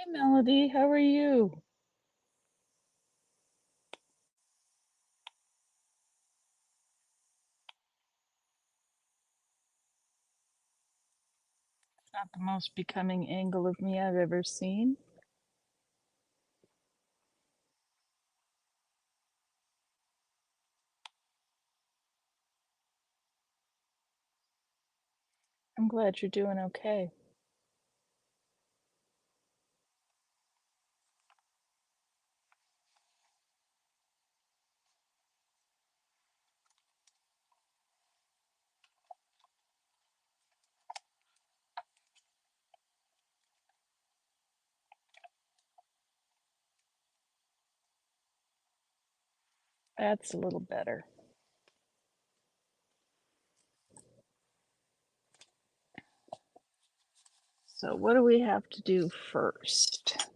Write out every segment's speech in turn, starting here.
Hey Melody, how are you? It's not the most becoming angle of me I've ever seen. I'm glad you're doing okay. That's a little better. So what do we have to do first?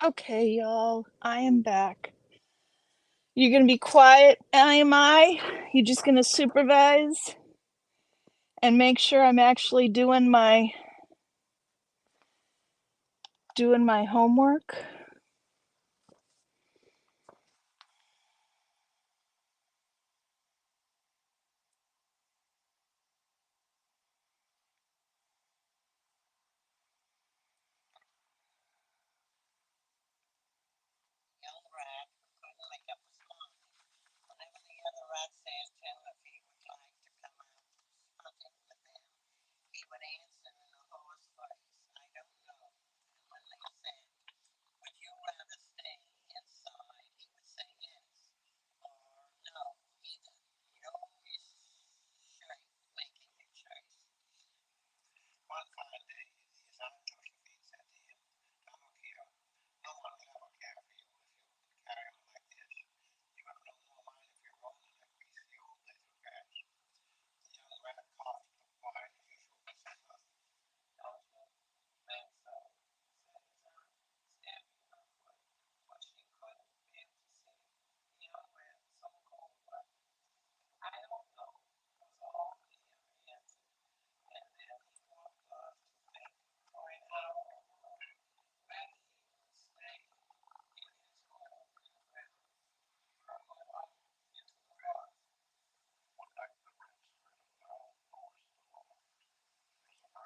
Okay, y'all, I am back. You're gonna be quiet, am I? You just gonna supervise and make sure I'm actually doing my homework?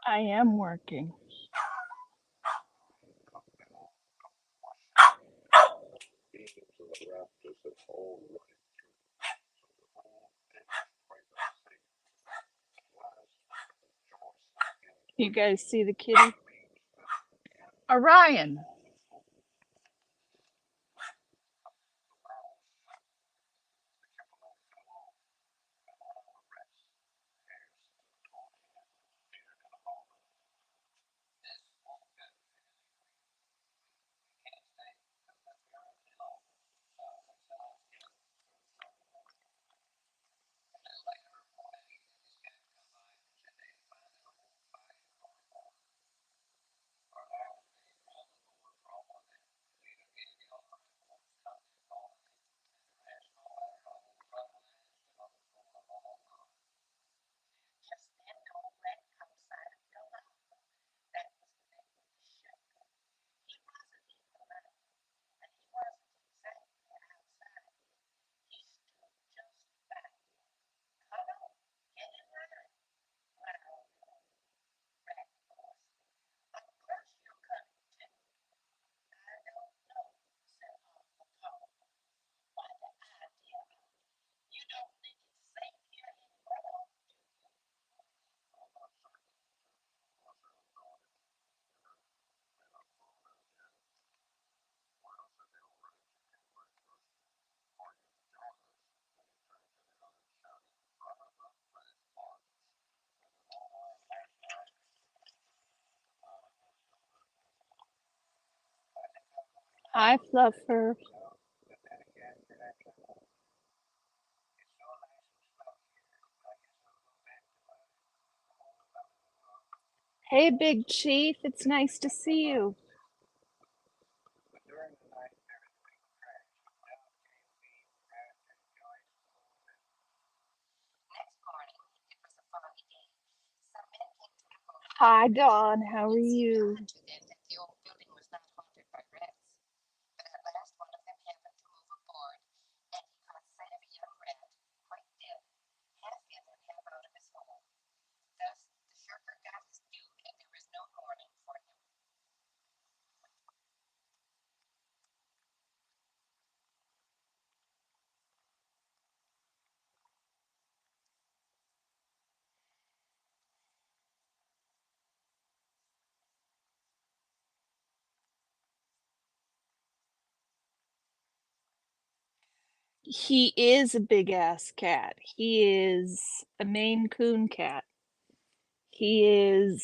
I am working. You guys see the kitty? Orion. Hi, Fluffer. Hey, Big Chief. It's nice to see you. Hi, Dawn. How are you? He is a big ass cat. He is a Maine Coon cat. He is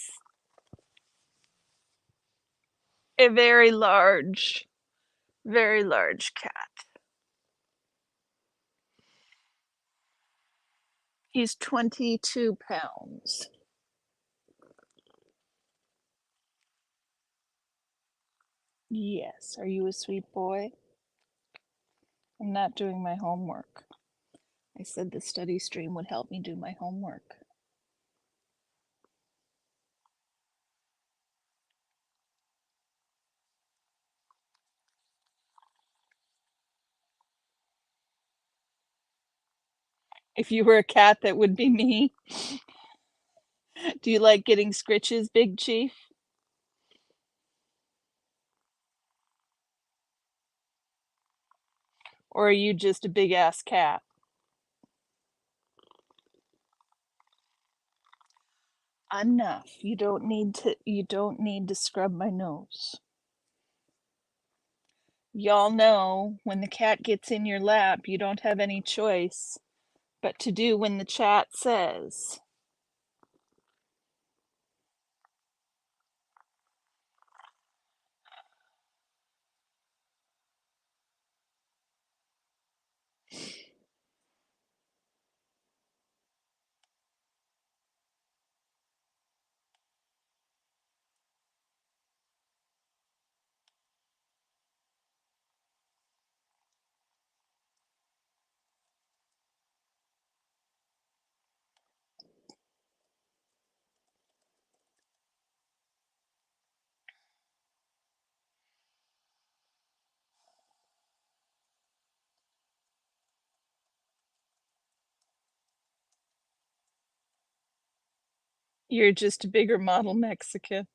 a very large cat. He's 22 pounds. Yes. Are you a sweet boy? I'm not doing my homework. I said the study stream would help me do my homework. If you were a cat, that would be me. Do you like getting scritches, Big Chief? Or are you just a big ass cat? Enough. You don't need to scrub my nose. Y'all know when the cat gets in your lap, you don't have any choice but to do when the chat says. You're just a bigger model Mexican.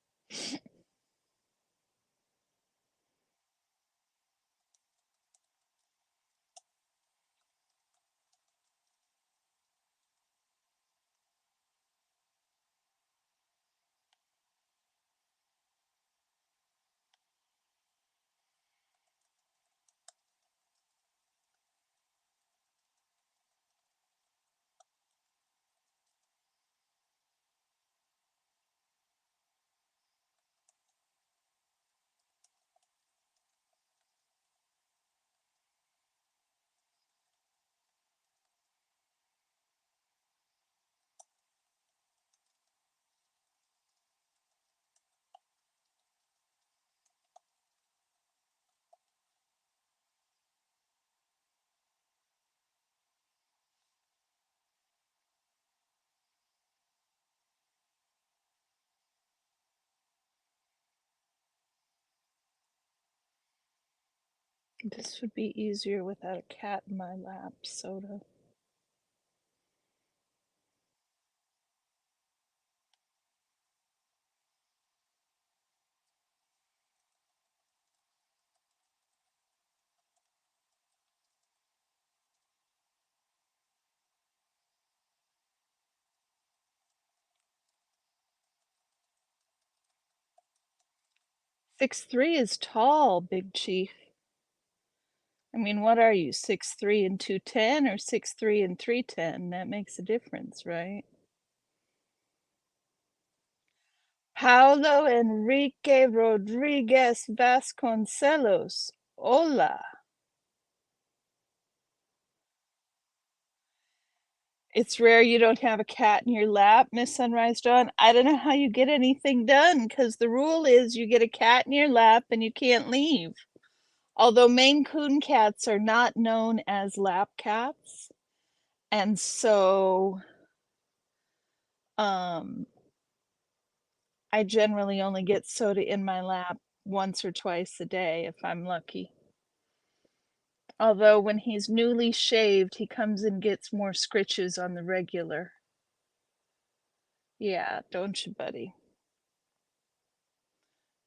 This would be easier without a cat in my lap, Soda. "6'3" is tall, Big Chief. I mean, what are you, 6'3" and 210 or 6'3" and 310? That makes a difference, right? Paulo Enrique Rodriguez Vasconcelos. Hola. It's rare you don't have a cat in your lap, Miss Sunrise Dawn. I don't know how you get anything done because the rule is you get a cat in your lap and you can't leave. Although Maine Coon cats are not known as lap cats. And so I generally only get Soda in my lap once or twice a day if I'm lucky. Although when he's newly shaved, he comes and gets more scritches on the regular. Yeah, don't you, buddy?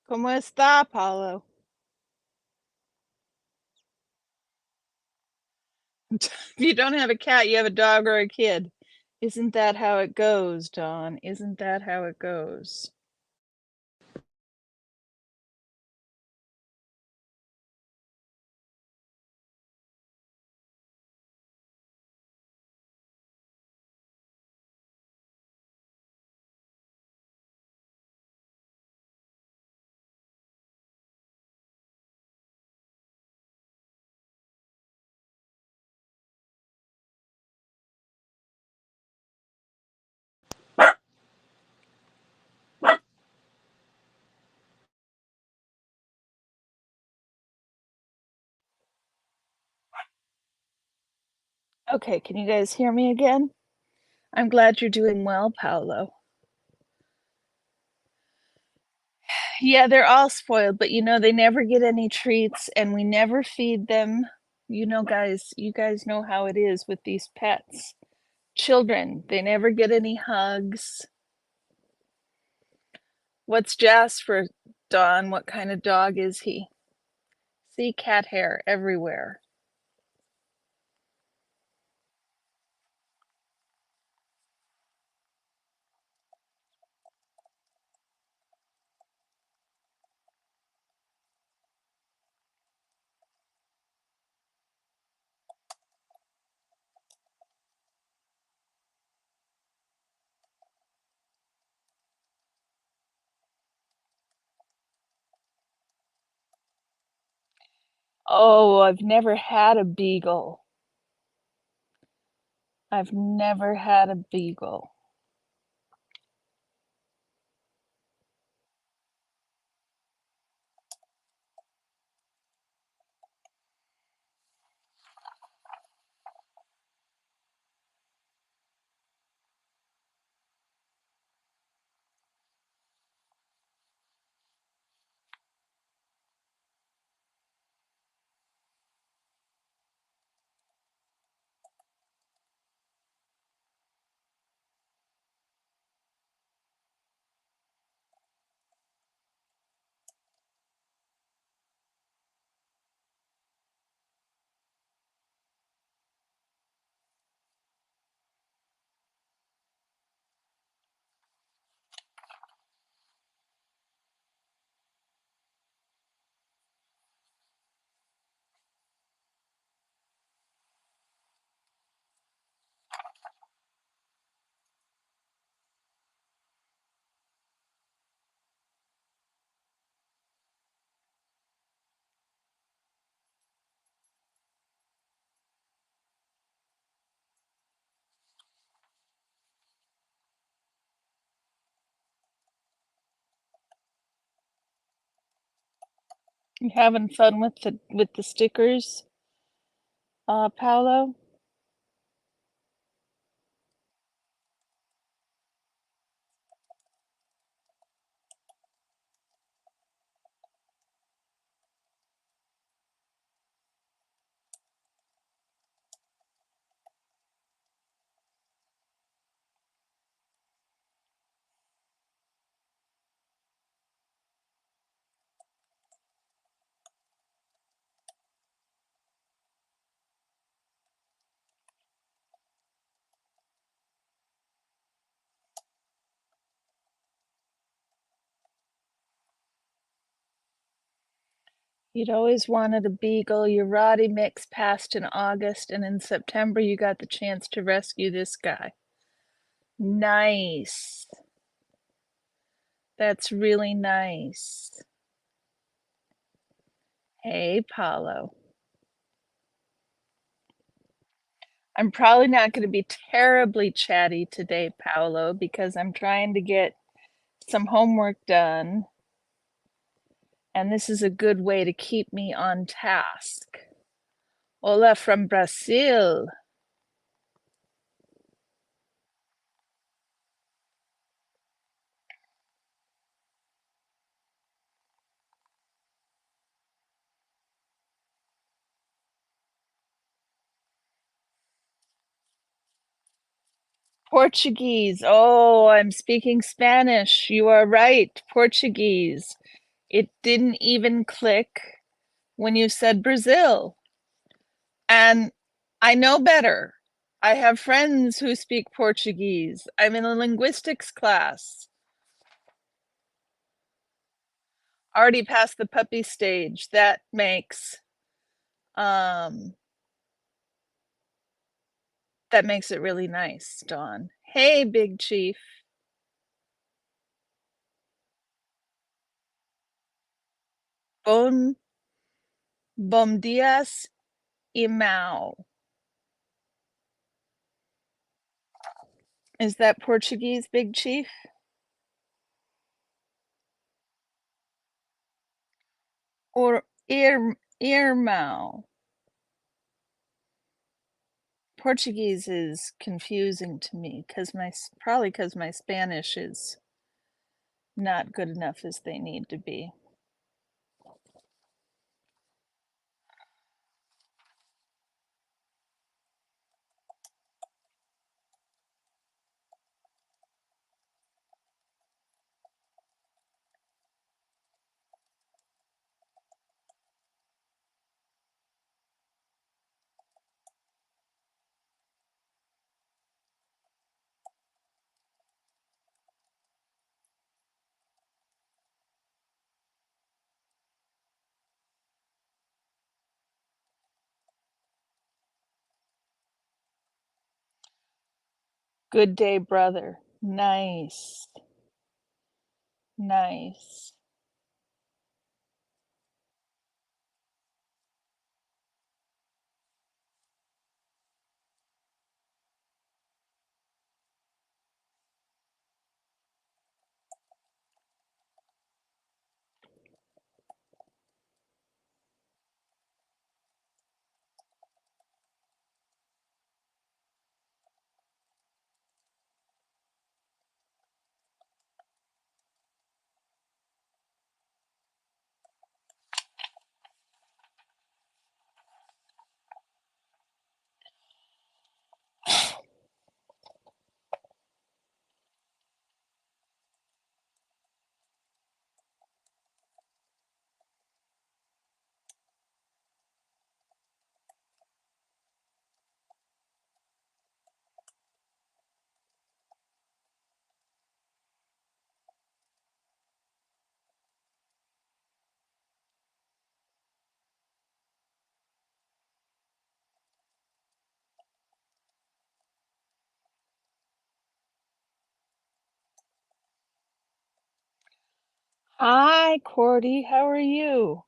¿Cómo está, Paulo? If you don't have a cat, you have a dog or a kid. Isn't that how it goes, Dawn? Isn't that how it goes? Okay, can you guys hear me again? I'm glad you're doing well, Paolo. Yeah, they're all spoiled, but you know, they never get any treats and we never feed them. You know, guys, you guys know how it is with these pets. Children, they never get any hugs. What's Jasper, Dawn? What kind of dog is he? See cat hair everywhere. Oh, I've never had a beagle. I've never had a beagle. You having fun with the stickers, Paolo? You'd always wanted a beagle. Your Roddy mix passed in August, and in September you got the chance to rescue this guy. Nice. That's really nice. Hey, Paolo. I'm probably not going to be terribly chatty today, Paolo, because I'm trying to get some homework done, and this is a good way to keep me on task. Hola from Brazil. Portuguese. Oh, I'm speaking Spanish. You are right. Portuguese. It didn't even click when you said Brazil. And I know better. I have friends who speak Portuguese. I'm in a linguistics class. Already past the puppy stage. Um that makes it really nice, Dawn. Hey, Big Chief. Bon bom dias e mal. Is that Portuguese, Big Chief? Or irmão? Portuguese is confusing to me because probably because my Spanish is not good enough as they need to be. Good day, brother. Nice. Nice. Hi, Cordy. How are you?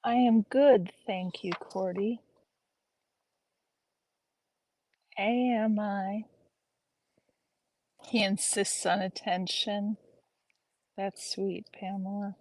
I am good, thank you, Cordy. Am I? He insists on attention. That's sweet, Pamela.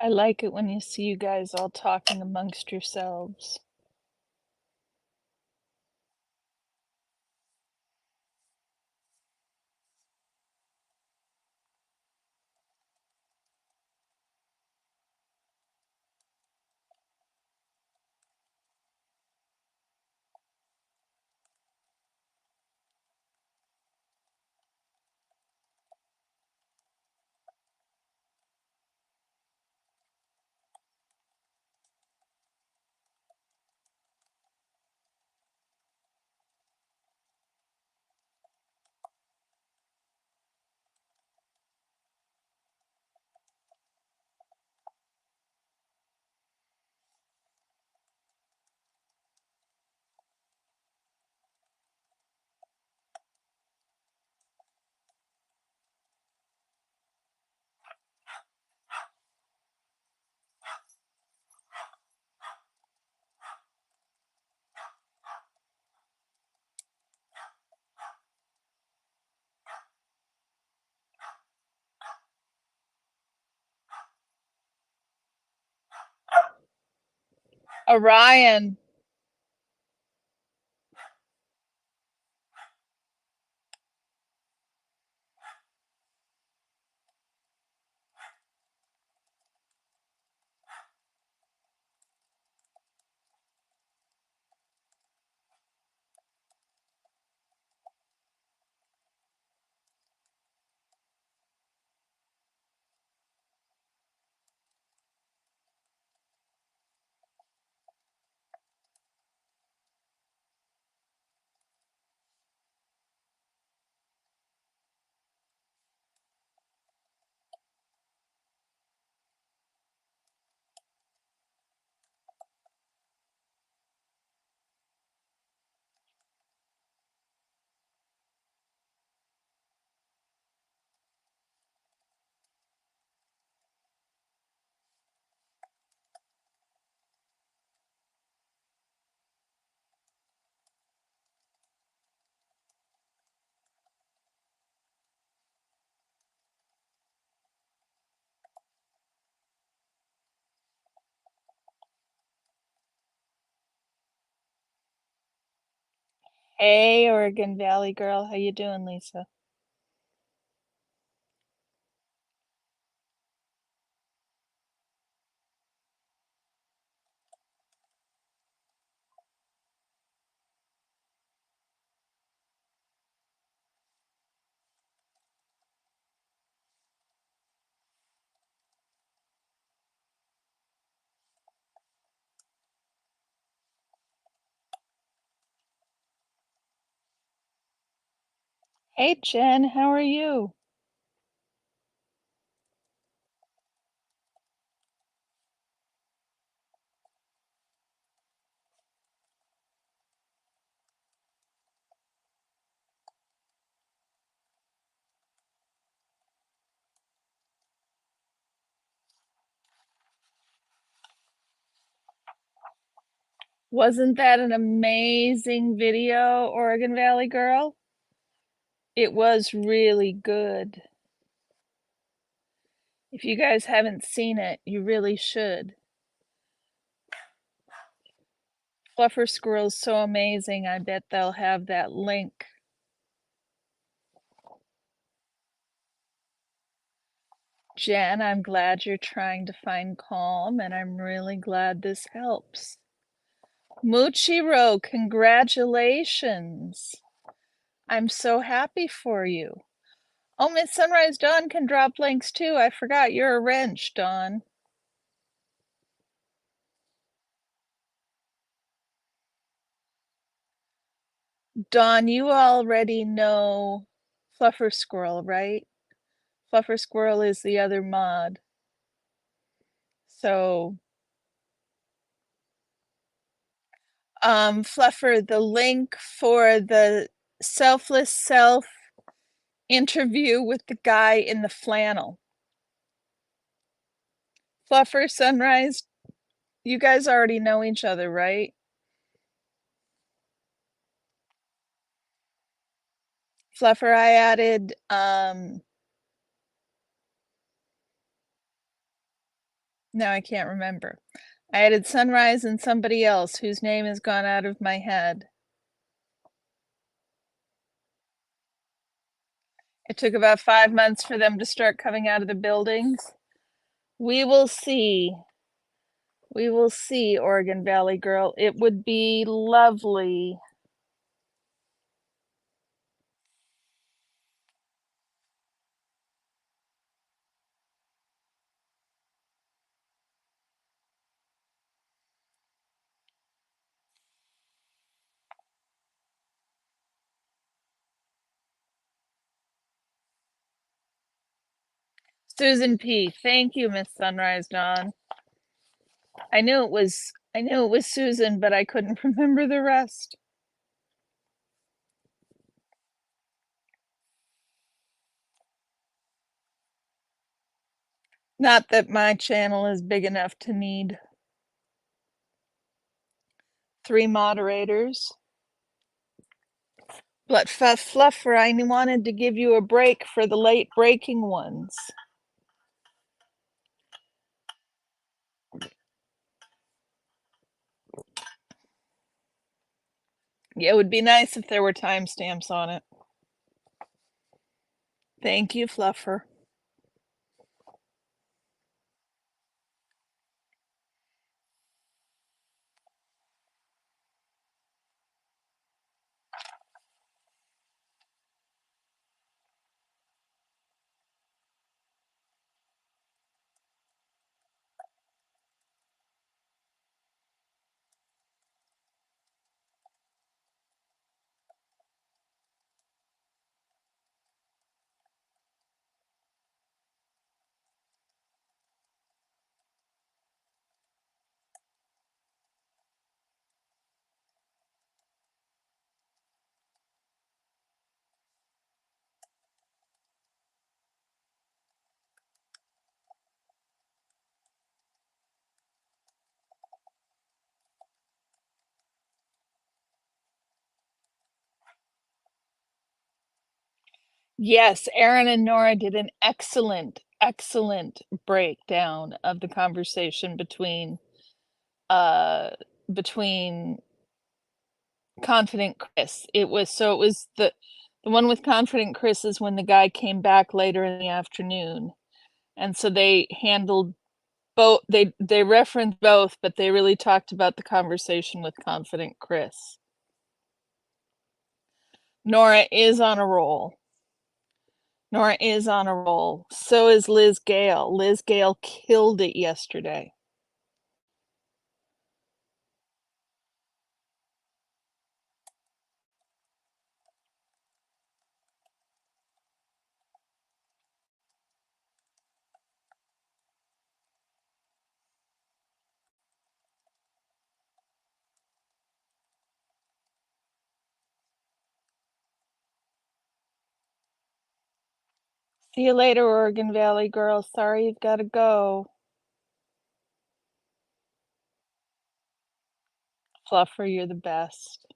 I like it when you see you guys all talking amongst yourselves. Orion, hey, Oregon Valley girl, how you doing, Lisa? Hey, Jen, how are you? Wasn't that an amazing video, Oregon Valley girl? It was really good. If you guys haven't seen it, you really should. Fluffer Squirrel's so amazing, I bet they'll have that link. Jen, I'm glad you're trying to find calm, and I'm really glad this helps. Muchiro, congratulations. I'm so happy for you. Oh, Miss Sunrise Dawn can drop links too. I forgot you're a wrench, Dawn. Dawn, you already know Fluffer Squirrel, right? Fluffer Squirrel is the other mod. So, Fluffer, the link for the Selfless Self interview with the guy in the flannel. Fluffer, Sunrise, you guys already know each other, right? Fluffer, I added, now I can't remember. I added Sunrise and somebody else whose name has gone out of my head. It took about 5 months for them to start coming out of the buildings. We will see. We will see, Oregon Valley girl. It would be lovely. Susan P. Thank you, Miss Sunrise Dawn. I knew it was Susan, but I couldn't remember the rest. Not that my channel is big enough to need 3 moderators. But Fluffer, I wanted to give you a break for the late breaking ones. It would be nice if there were timestamps on it. Thank you, Fluffer. Yes, Aaron and Nora did an excellent breakdown of the conversation between uh Confident Chris. It was the one with Confident Chris is when the guy came back later in the afternoon. And so they handled both, they referenced both, but they really talked about the conversation with Confident Chris. Nora is on a roll. Nora is on a roll. So is Liz Gale. Liz Gale killed it yesterday. See you later, Oregon Valley girl. Sorry you've got to go. Fluffer, you're the best.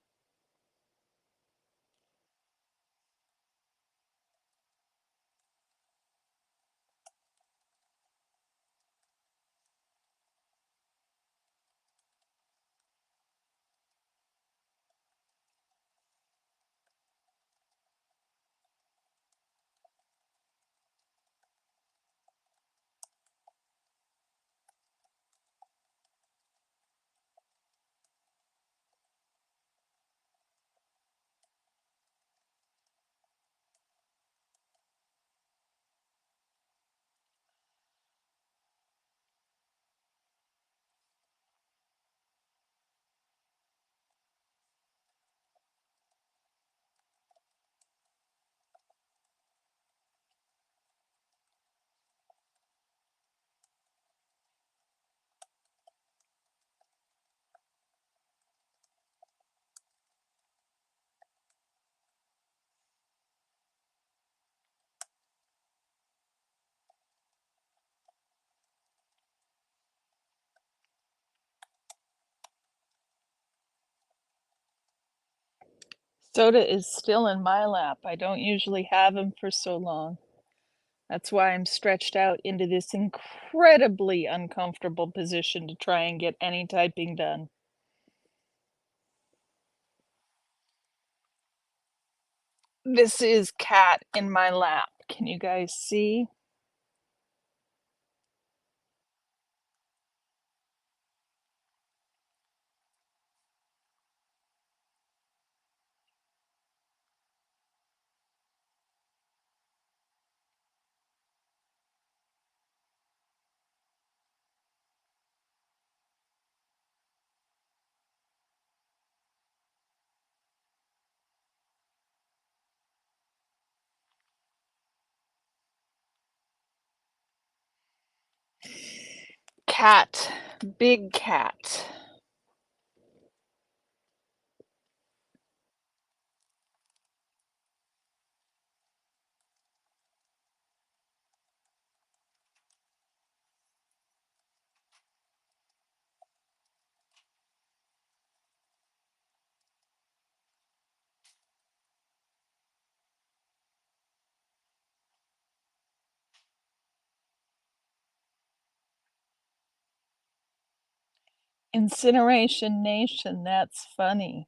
Soda is still in my lap. I don't usually have him for so long. That's why I'm stretched out into this incredibly uncomfortable position to try and get any typing done. This is Cat in my lap. Can you guys see? Cat. Big cat. Incineration Nation, that's funny.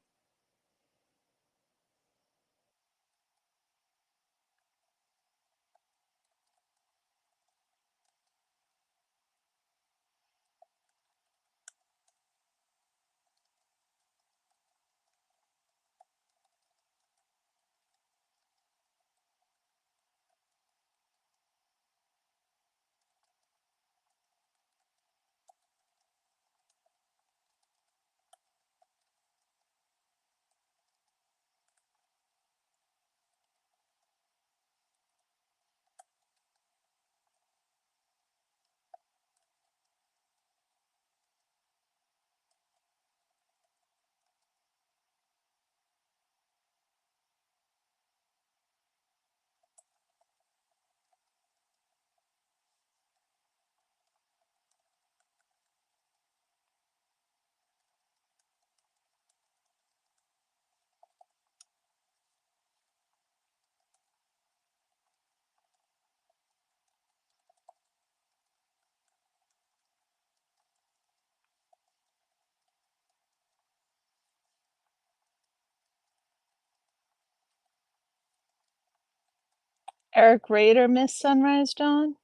Eric Rader, Miss Sunrise Dawn?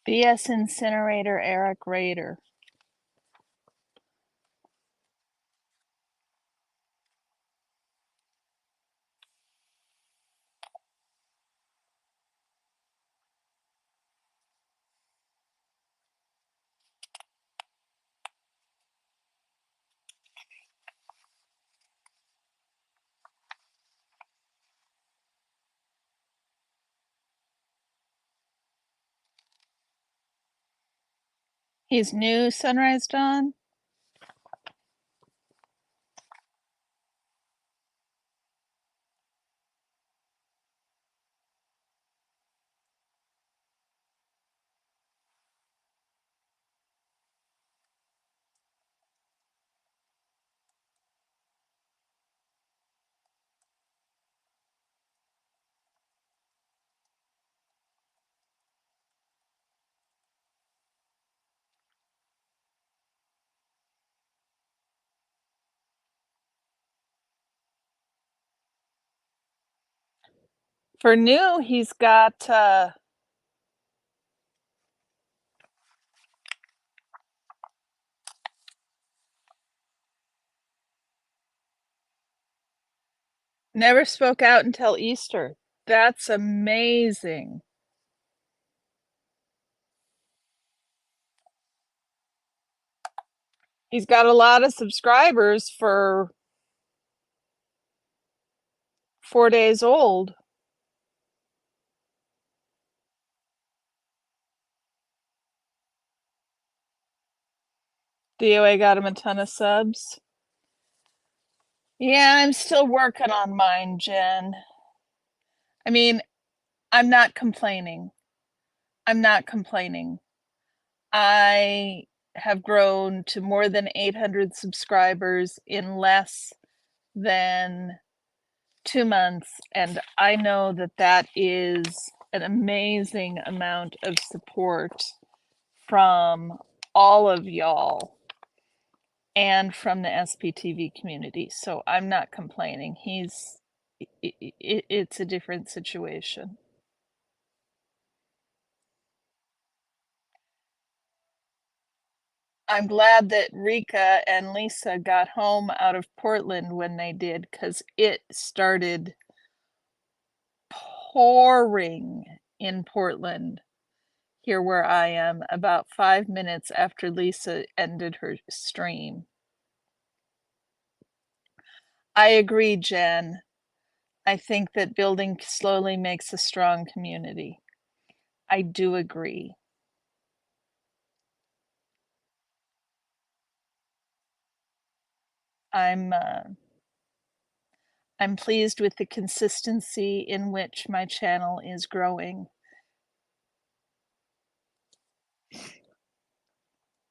BS Incinerator, Eric Rader. He's new, Sunrise Dawn? For new, he's got never spoke out until Easter. That's amazing. He's got a lot of subscribers for 4 days old. DOA got him a ton of subs. Yeah, I'm still working on mine, Jen. I mean, I'm not complaining. I'm not complaining. I have grown to more than 800 subscribers in less than 2 months, and I know that that is an amazing amount of support from all of y'all and from the SPTV community. So I'm not complaining. It's a different situation. I'm glad that Rika and Lisa got home out of Portland when they did, because it started pouring in Portland, here where I am, about 5 minutes after Lisa ended her stream. I agree, Jen. I think that building slowly makes a strong community. I do agree. I'm I'm pleased with the consistency in which my channel is growing.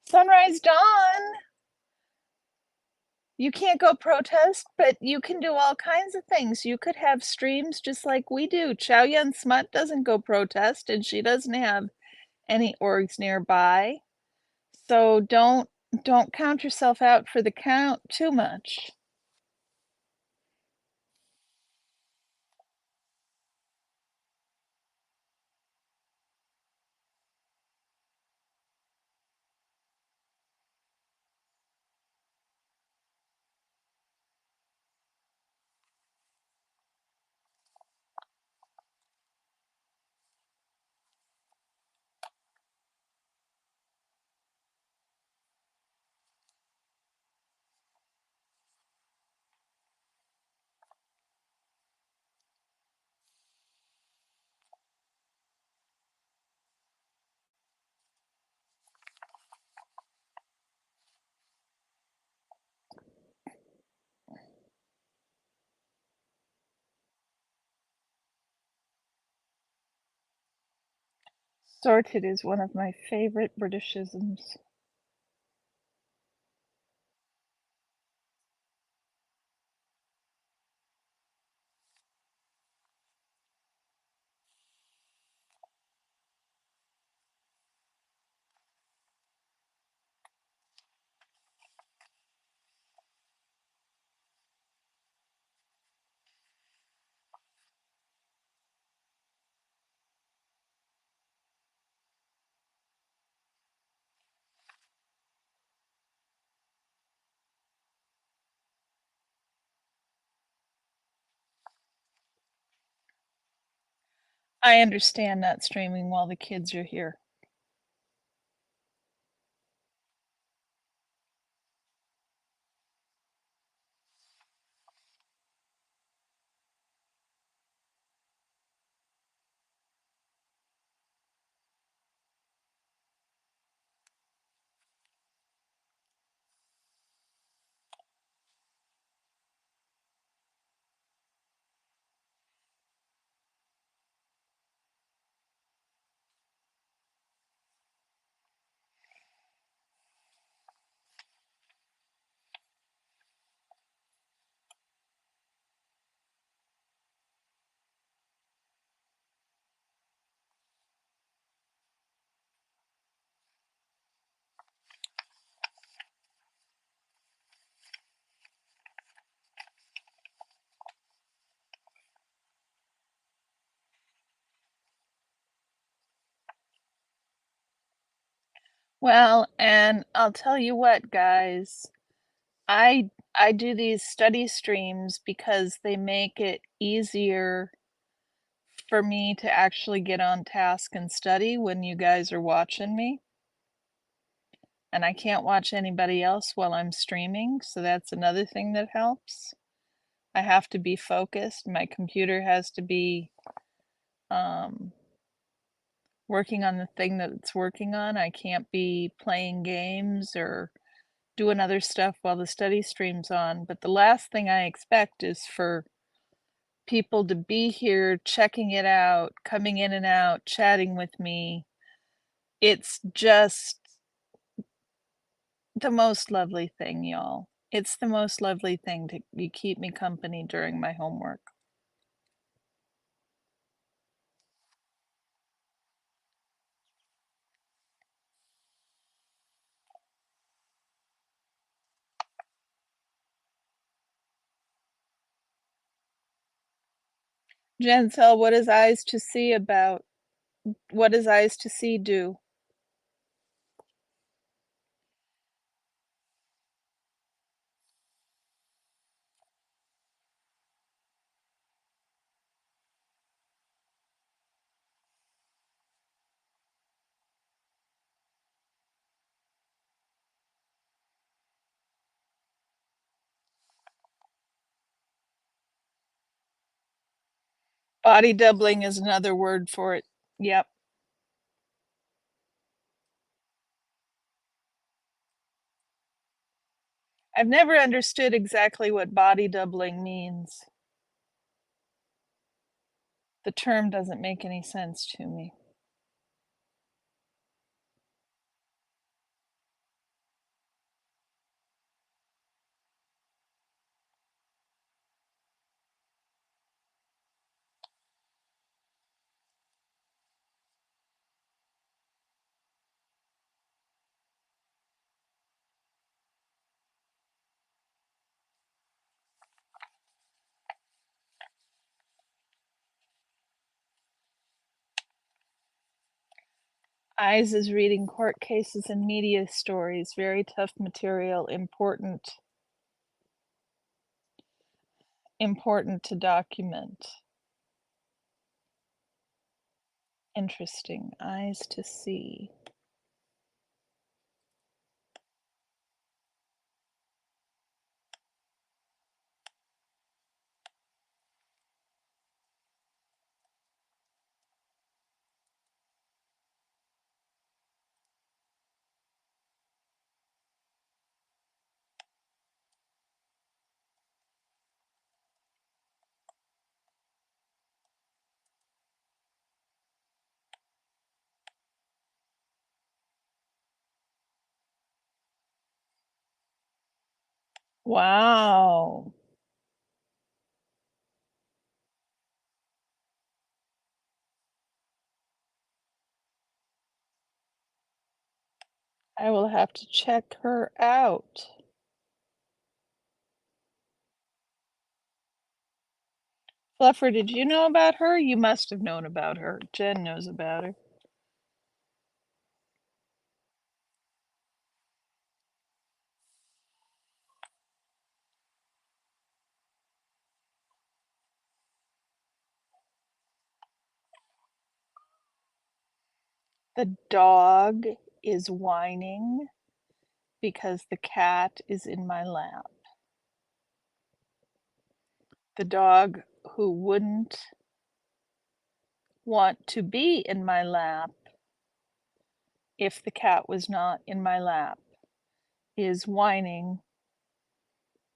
Sunrise Dawn! You can't go protest, but you can do all kinds of things. You could have streams just like we do. Chow Yun Smut doesn't go protest, and she doesn't have any orgs nearby. So don't count yourself out for the count too much. Sorted is one of my favorite Britishisms. I understand not streaming while the kids are here. Well, and I'll tell you what, guys, I do these study streams because they make it easier for me to actually get on task and study when you guys are watching me. And I can't watch anybody else while I'm streaming, so that's another thing that helps. I have to be focused. My computer has to be working on the thing that it's working on. I can't be playing games or doing other stuff while the study stream's on, but the last thing I expect is for people to be here checking it out, coming in and out, chatting with me. It's just the most lovely thing, y'all. It's the most lovely thing to you keep me company during my homework. Jansel, what is eyes to see about? What does eyes to see do? Body doubling is another word for it. Yep. I've never understood exactly what body doubling means. The term doesn't make any sense to me. Eyes is reading court cases and media stories. Very tough material, important to document. Interesting. Eyes to see. Wow. I will have to check her out. Fluffer, did you know about her? You must have known about her. Jen knows about her. The dog is whining because the cat is in my lap. The dog who wouldn't want to be in my lap if the cat was not in my lap is whining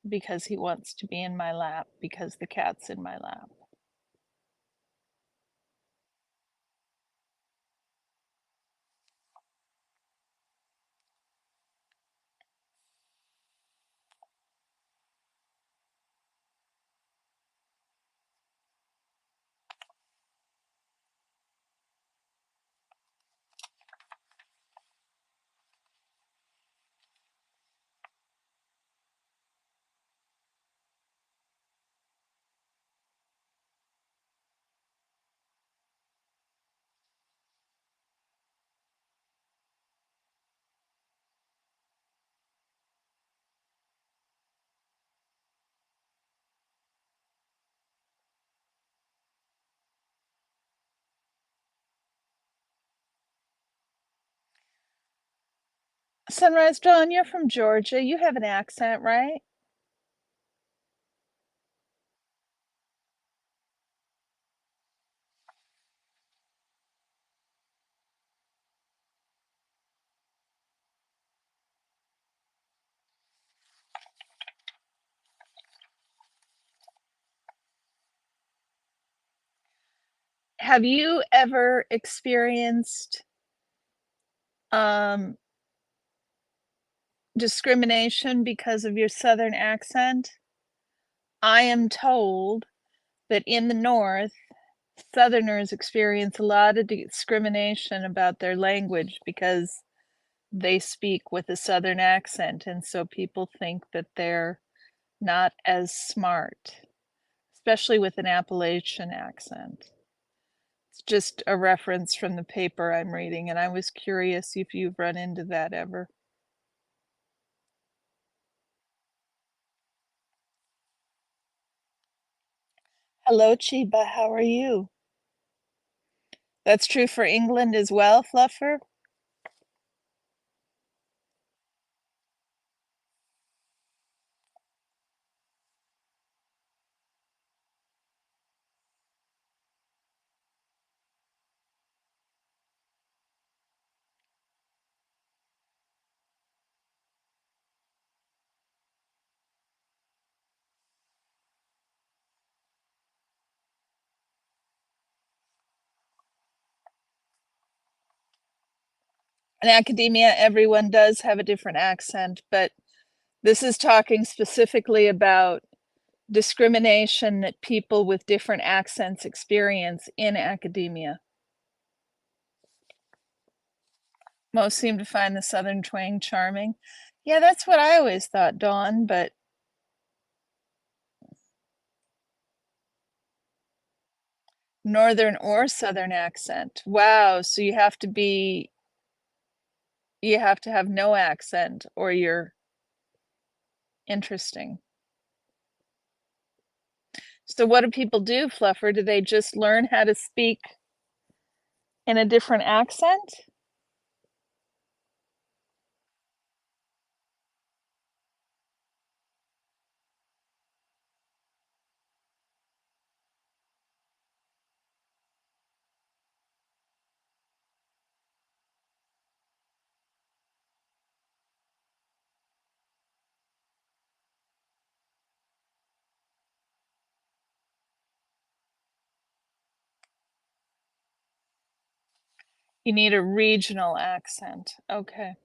because he wants to be in my lap because the cat's in my lap. Sunrise Dawn, you're from Georgia. You have an accent, right? Have you ever experienced, um, discrimination because of your Southern accent? I am told that in the North, Southerners experience a lot of discrimination about their language because they speak with a Southern accent, and so people think that they're not as smart, especially with an Appalachian accent. It's just a reference from the paper I'm reading, and I was curious if you've run into that ever. Hello, Chiba. How are you? That's true for England as well, Fluffer? In academia, everyone does have a different accent, but this is talking specifically about discrimination that people with different accents experience in academia. Most seem to find the Southern twang charming. Yeah, that's what I always thought, Dawn, but Northern or Southern accent. Wow, so you have to have no accent or you're interesting. So what do people do, Fluffer? Do they just learn how to speak in a different accent? You need a regional accent. Okay.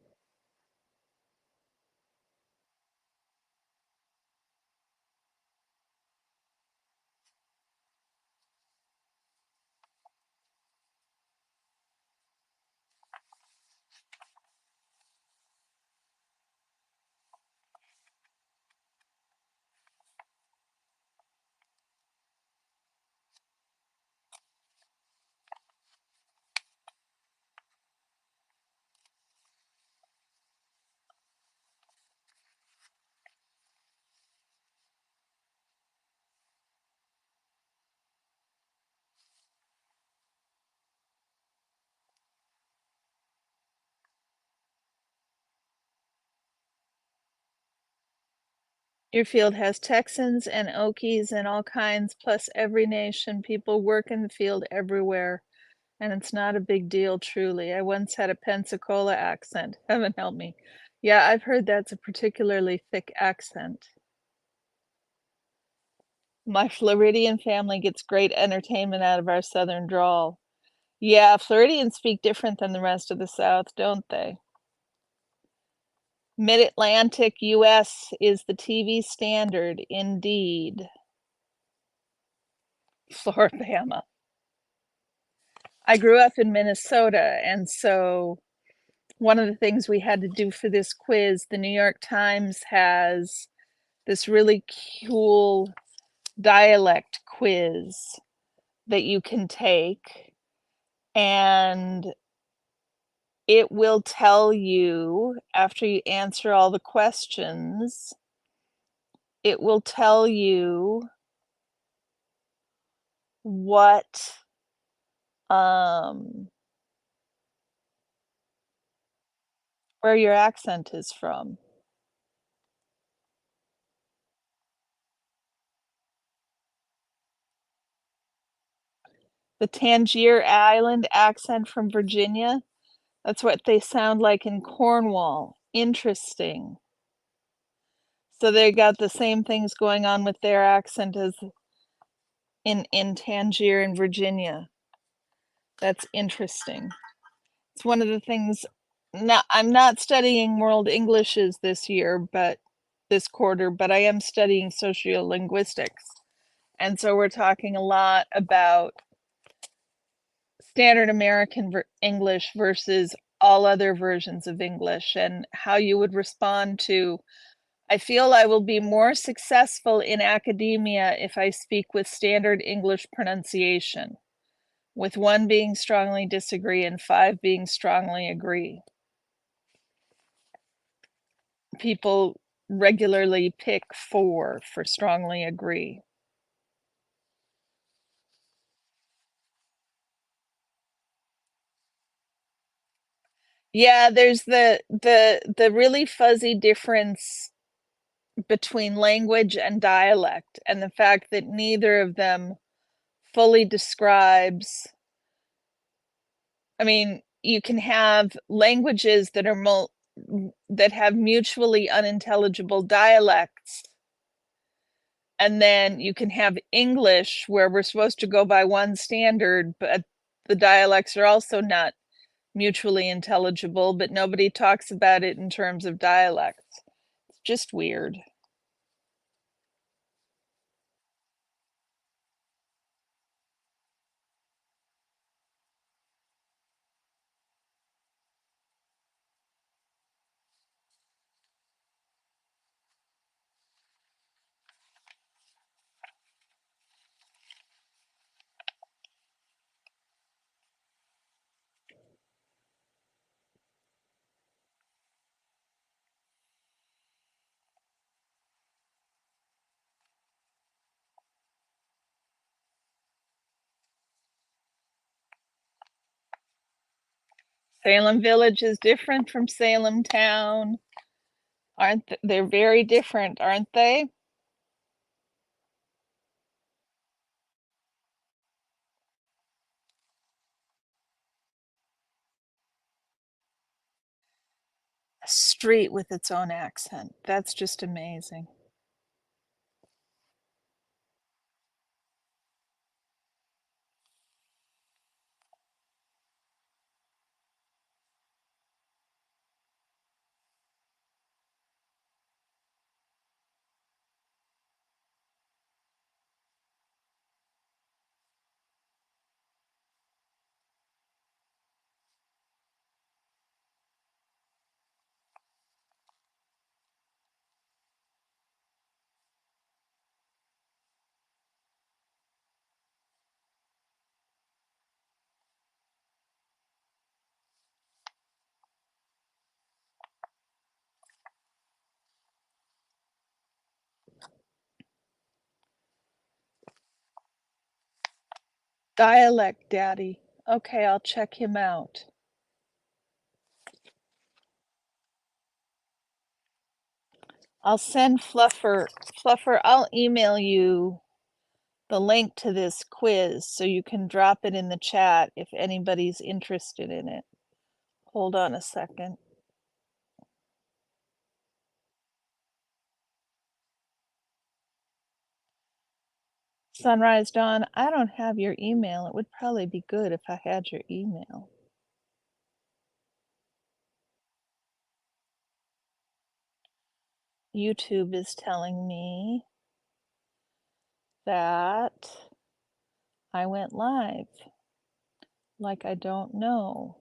Your field has Texans and Okies and all kinds, plus every nation. People work in the field everywhere, and it's not a big deal, truly. I once had a Pensacola accent. Heaven help me. Yeah, I've heard that's a particularly thick accent. My Floridian family gets great entertainment out of our Southern drawl. Yeah, Floridians speak different than the rest of the South, don't they? Mid-Atlantic US is the TV standard, indeed. Floribama. I grew up in Minnesota, and so one of the things we had to do for this quiz, the New York Times has this really cool dialect quiz that you can take, and it will tell you after you answer all the questions, it will tell you what um where your accent is from. The Tangier Island accent from Virginia, that's what they sound like in Cornwall. Interesting. So they got the same things going on with their accent as in Tangier in Virginia. That's interesting. It's one of the things. I'm not studying world Englishes this year, but this quarter, but I am studying sociolinguistics. And so we're talking a lot about standard American English versus all other versions of English and how you would respond to. I feel I will be more successful in academia if I speak with standard English pronunciation, with 1 being strongly disagree and 5 being strongly agree. People regularly pick 4 for strongly agree. Yeah, there's the really fuzzy difference between language and dialect, and the fact that neither of them fully describes. I mean, you can have languages that are that have mutually unintelligible dialects, and then you can have English where we're supposed to go by one standard, but the dialects are also not mutually intelligible, but nobody talks about it in terms of dialects. It's just weird. Salem Village is different from Salem Town. Aren't they're very different, aren't they? A street with its own accent. That's just amazing. Dialect Daddy. Okay, I'll check him out. I'll send Fluffer, I'll email you the link to this quiz so you can drop it in the chat if anybody's interested in it. Hold on a second. Sunrise Dawn, I don't have your email. It would probably be good if I had your email. YouTube is telling me that I went live. Like I don't know.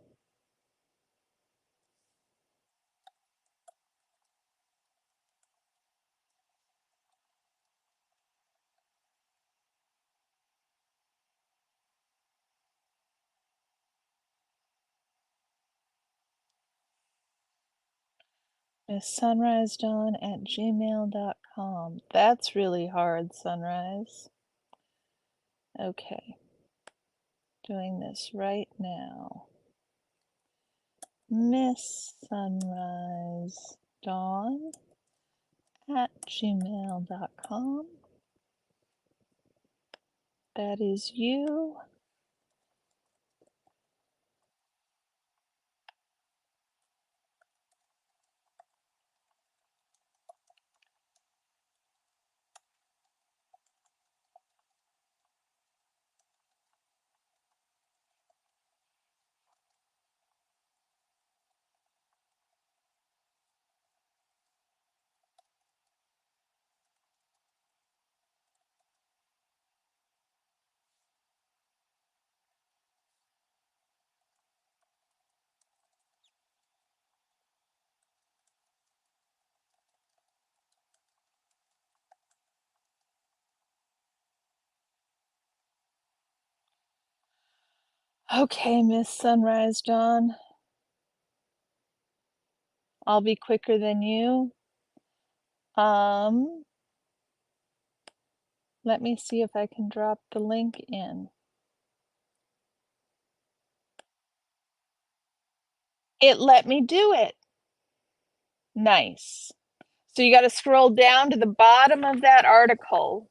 MissSunriseDawn@gmail.com. That's really hard, Sunrise. Okay. Doing this right now. MissSunriseDawn@gmail.com. That is you. Okay, Miss Sunrise Dawn. I'll be quicker than you. Um, Let me see if I can drop the link in. It let me do it. Nice. So you got to scroll down to the bottom of that article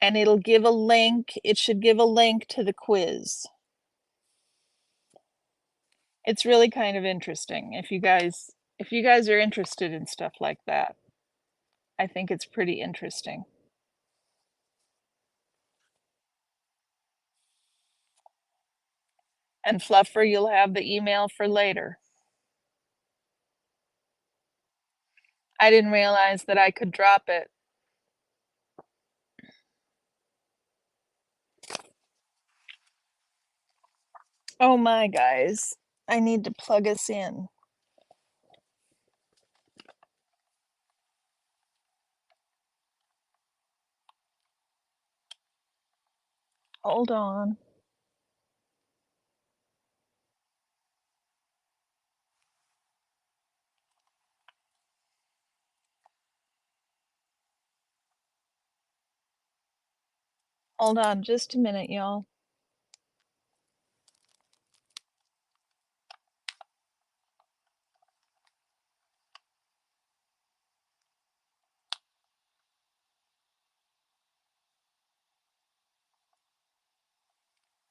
and it'll give a link. It should give a link to the quiz. It's really kind of interesting if you guys are interested in stuff like that. I think it's pretty interesting. And Fluffer, you'll have the email for later. I didn't realize that I could drop it. Oh my, guys, I need to plug us in. Hold on. Hold on just a minute, y'all.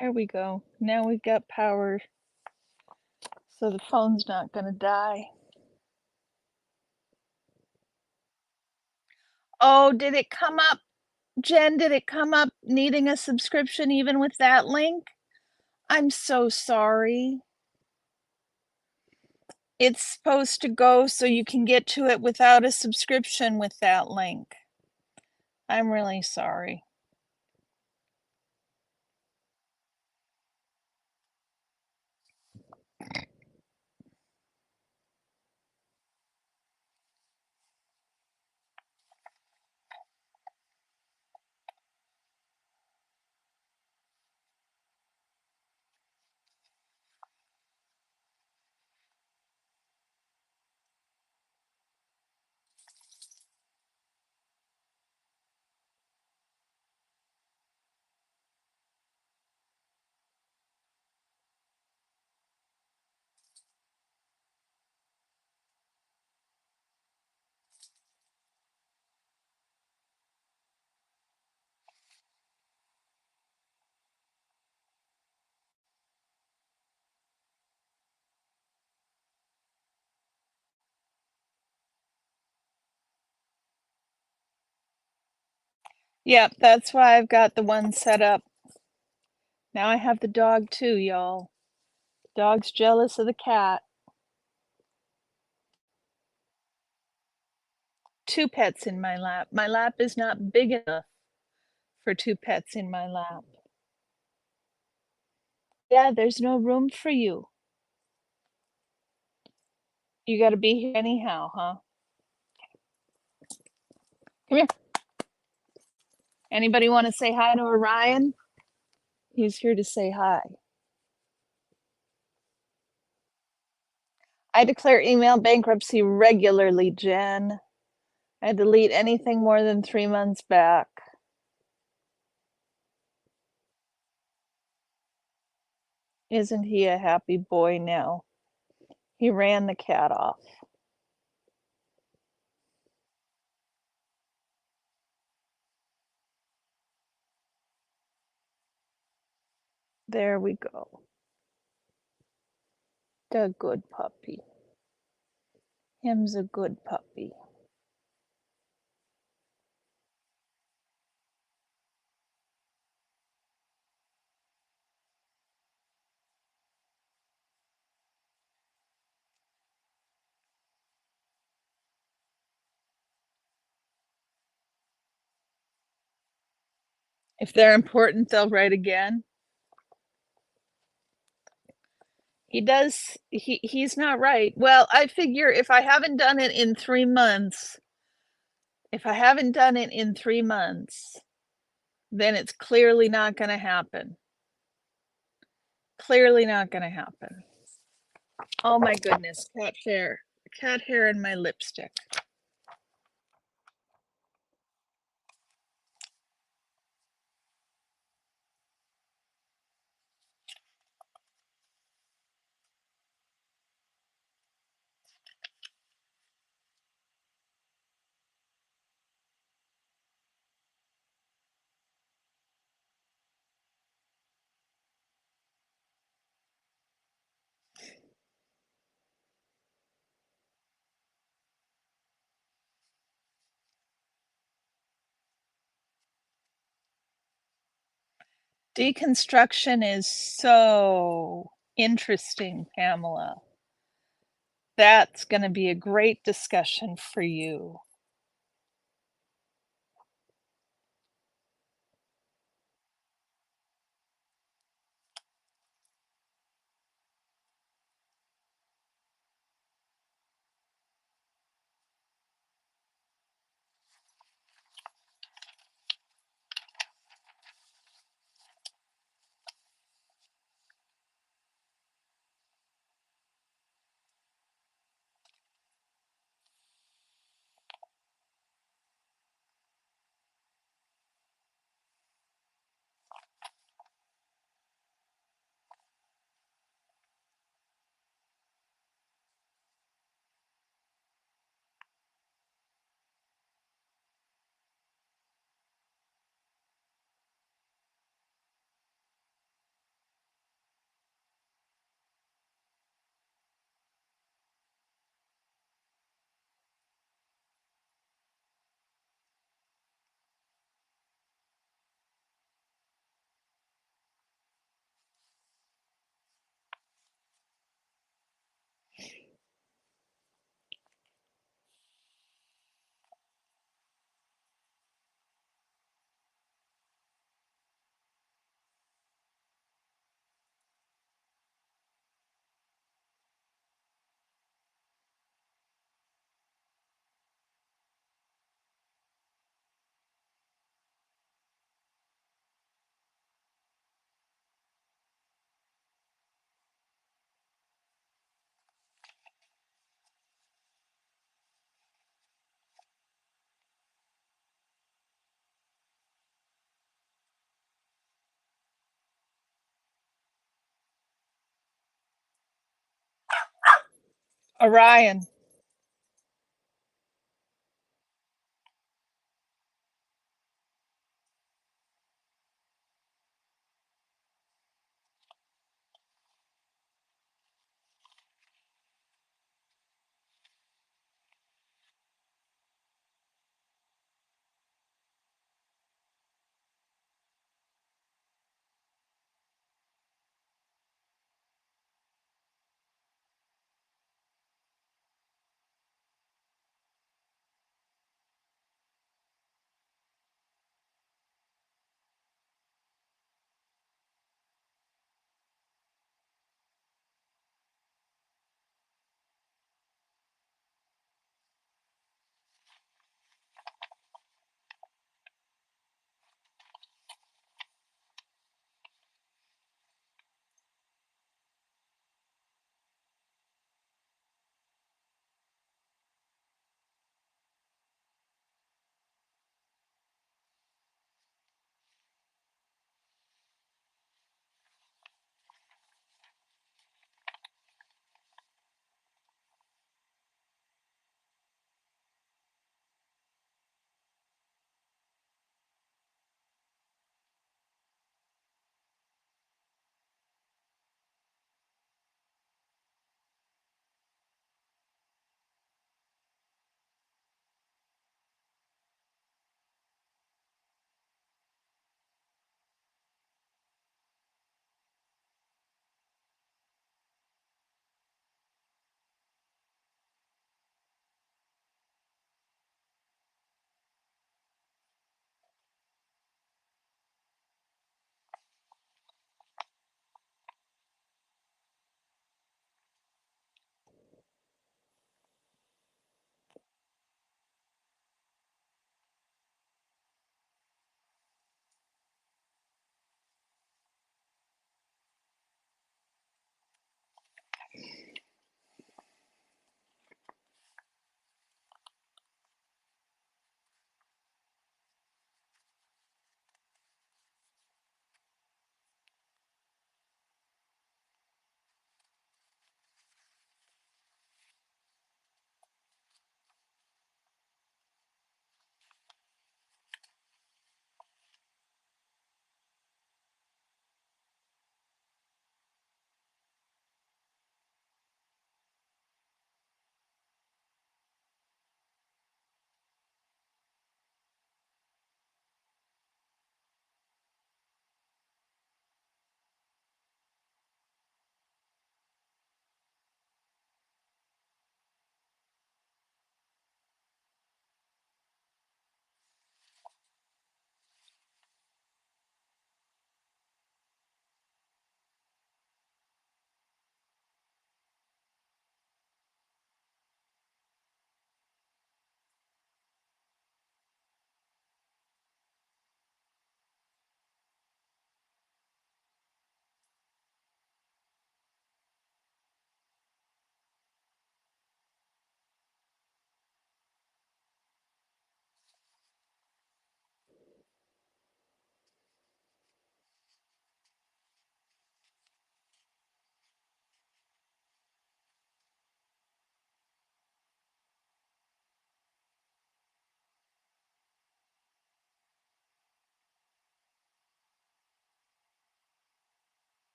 There we go. Now we've got power, so the phone's not gonna die. Oh, did it come up, Jen? Did it come up needing a subscription even with that link? I'm so sorry. It's supposed to go so you can get to it without a subscription with that link. I'm really sorry. Yep, that's why I've got the one set up. Now I have the dog too, y'all. Dog's jealous of the cat. 2 pets in my lap. My lap is not big enough for 2 pets in my lap. Yeah, there's no room for you. You gotta be here anyhow, huh? Come here. Anybody want to say hi to Orion? He's here to say hi. I declare email bankruptcy regularly, Jen. I delete anything more than 3 months back. Isn't he a happy boy now? He ran the cat off. There we go. The good puppy. Him's a good puppy. If they're important, they'll write again. He's not right. Well, I figure if I haven't done it in 3 months, then it's clearly not gonna happen. clearly not gonna happen. Oh my goodness, cat hair in my lipstick. Deconstruction is so interesting, Pamela. That's gonna be a great discussion for you. Orion.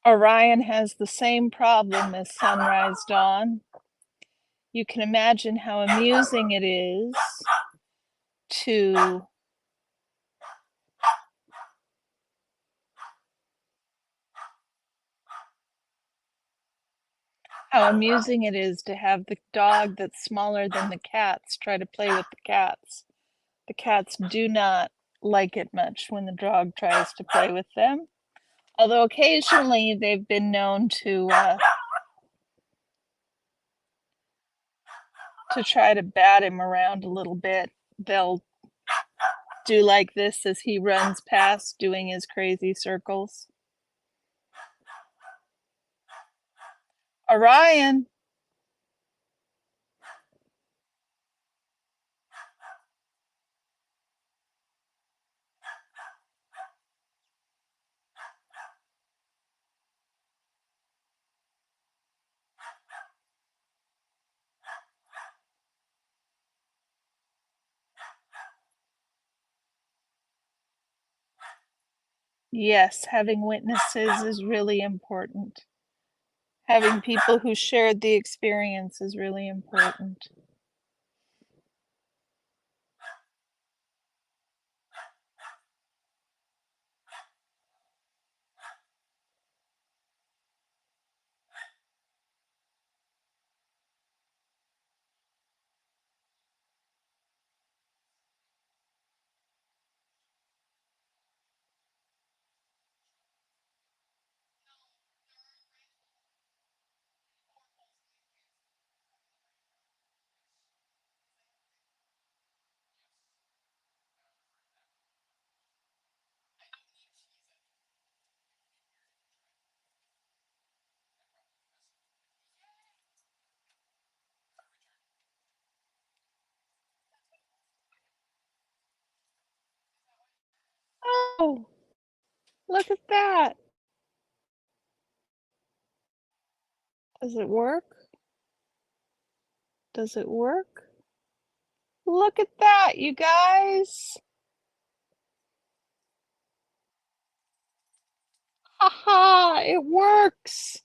Orion has the same problem as Sunrise Dawn. You can imagine how amusing it is to have the dog that's smaller than the cats try to play with the cats. The cats do not like it much when the dog tries to play with them. Although occasionally they've been known to try to bat him around a little bit. They'll do like this as he runs past doing his crazy circles. Orion. Yes, having witnesses is really important. Having people who shared the experience is really important. Oh, look at that. Does it work? Does it work? Look at that, you guys. Haha, it works.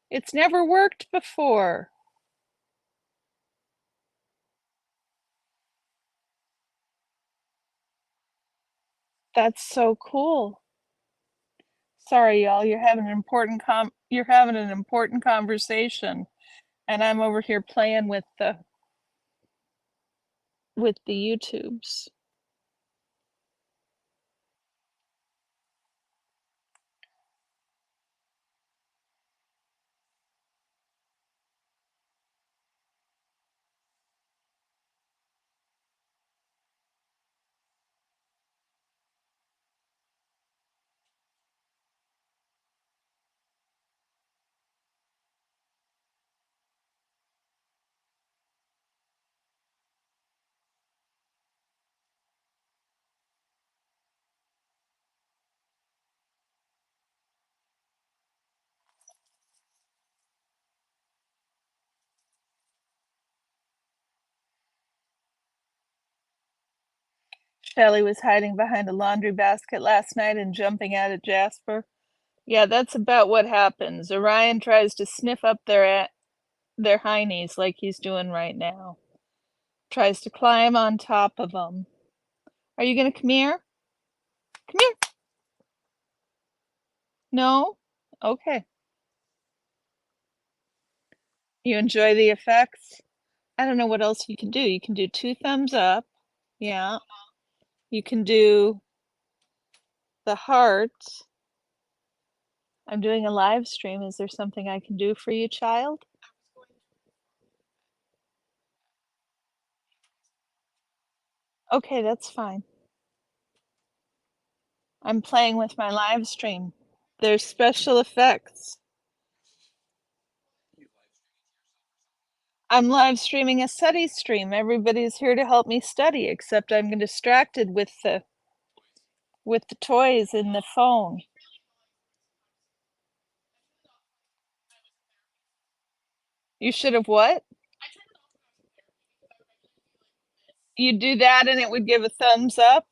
It's never worked before. That's so cool. Sorry, y'all, you're having an important conversation, and I'm over here playing with the YouTubes. Shelly was hiding behind a laundry basket last night and jumping out at Jasper. Yeah, that's about what happens. Orion tries to sniff up their heinies like he's doing right now. Tries to climb on top of them. Are you gonna come here? Come here. No? Okay. You enjoy the effects? I don't know what else you can do. You can do 2 thumbs up. Yeah. You can do the heart. I'm doing a live stream. Is there something I can do for you, child? Okay, that's fine. I'm playing with my live stream. There's special effects. I'm live streaming a study stream. Everybody's here to help me study, except I'm distracted with the toys in the phone. You should have what? You do that and it would give a thumbs up?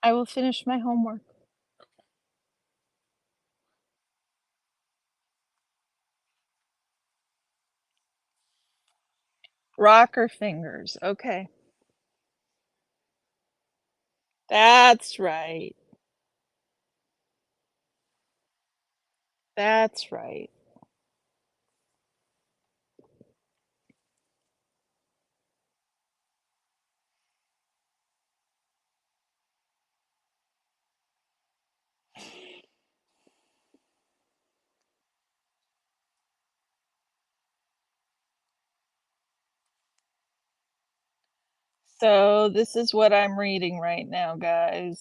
I will finish my homework. Rocker fingers, okay. That's right. That's right. So, this is what I'm reading right now, guys.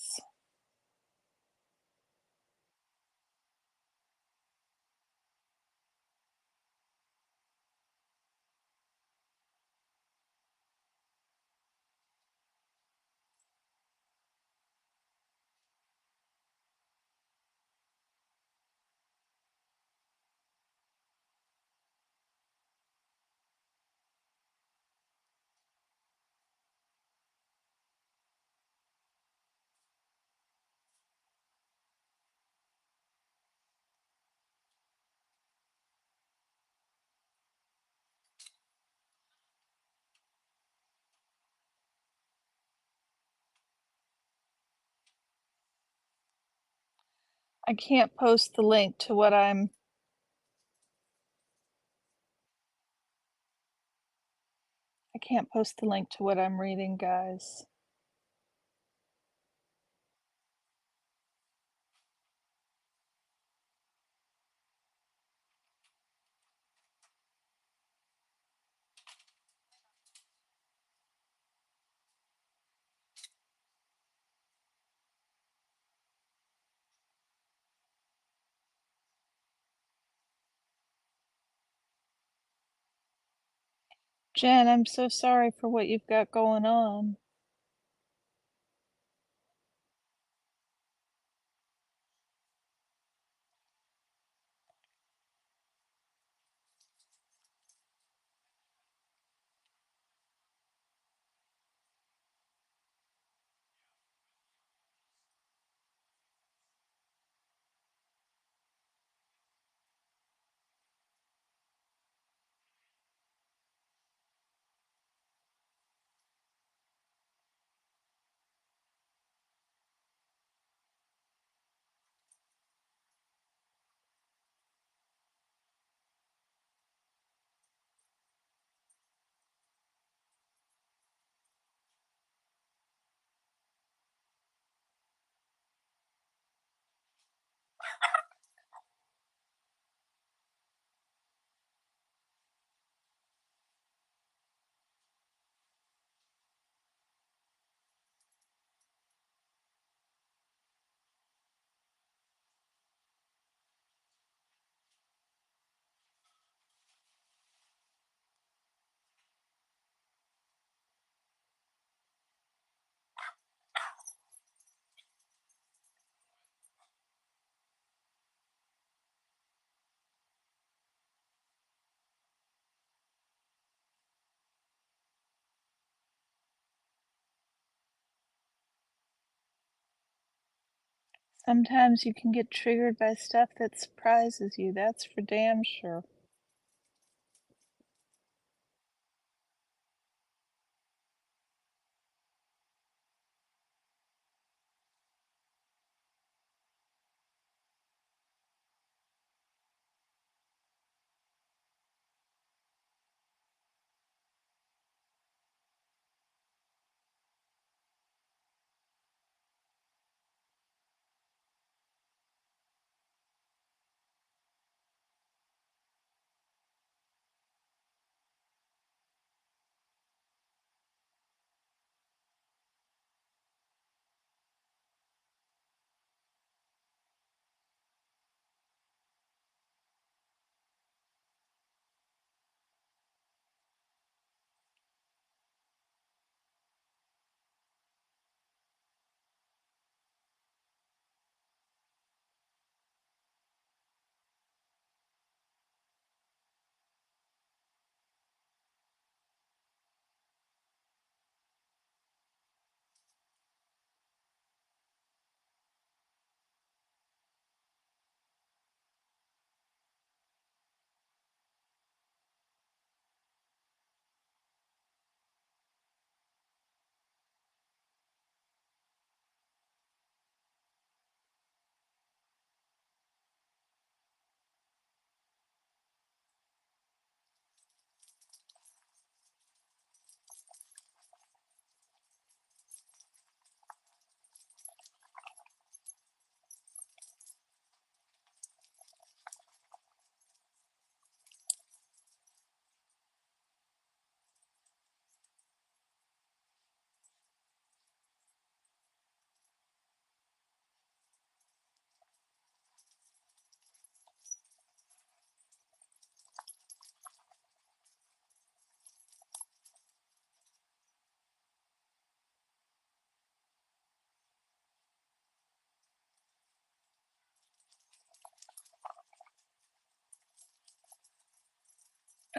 I can't post the link to what I can't post the link to what I'm reading, guys. Jen, I'm so sorry for what you've got going on. Sometimes you can get triggered by stuff that surprises you, that's for damn sure.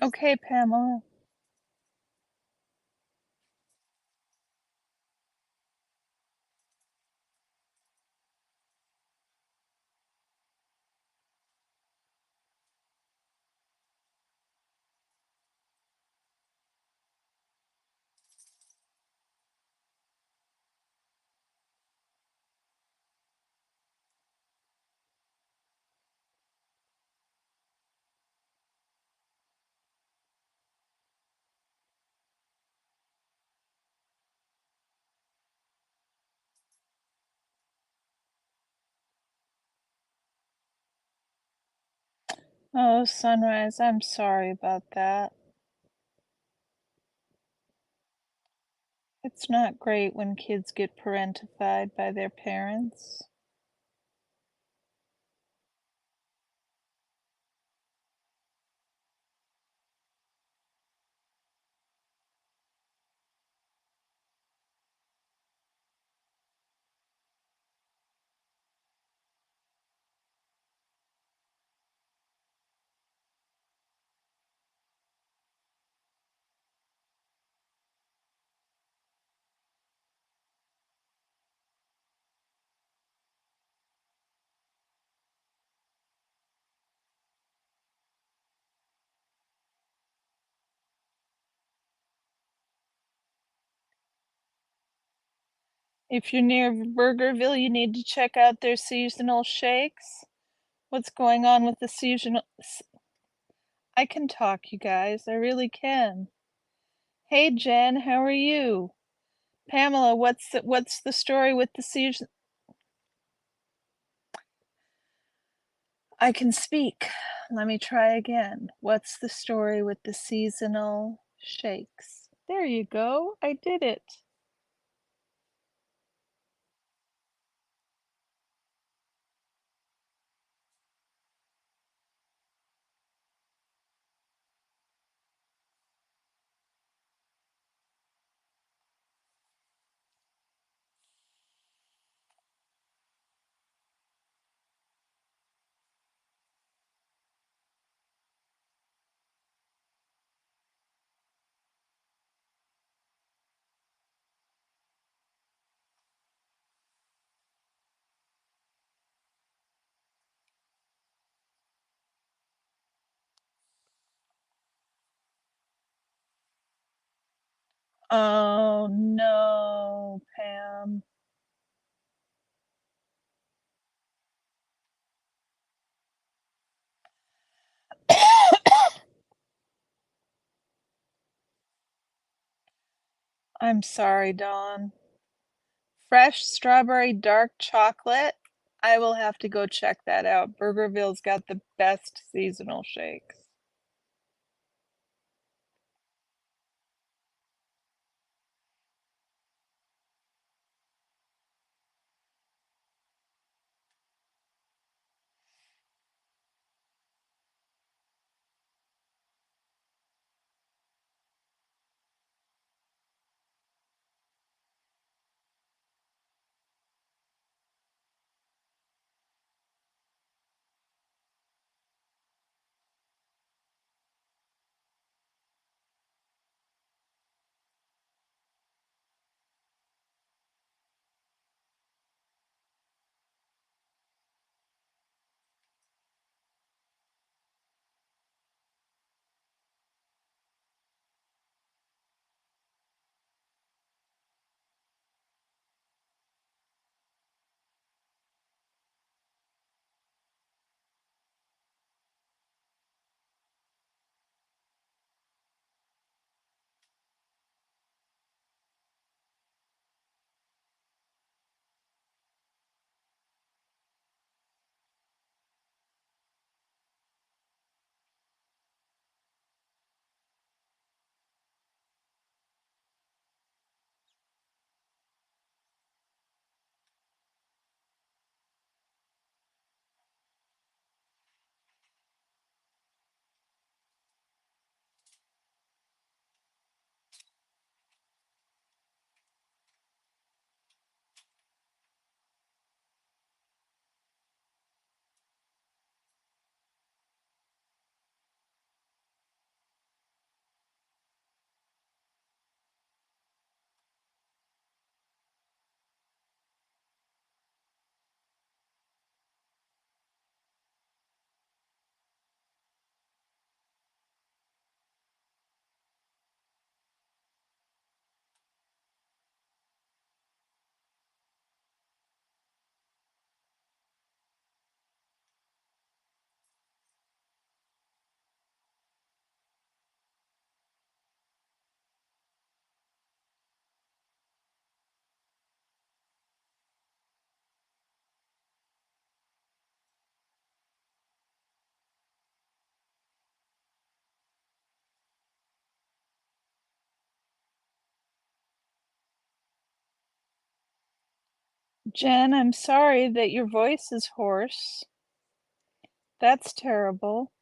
Okay, Pamela. Oh, Sunrise, I'm sorry about that. It's not great when kids get parentified by their parents. If you're near Burgerville, you need to check out their seasonal shakes. What's going on with the seasonal? I can talk, you guys. I really can. Hey, Jen, how are you? Pamela, what's the story with the season? I can speak. Let me try again. What's the story with the seasonal shakes? There you go. I did it. Oh no, Pam. I'm sorry, Dawn. Fresh strawberry dark chocolate. I will have to go check that out. Burgerville's got the best seasonal shakes. Jen, I'm sorry that your voice is hoarse. That's terrible.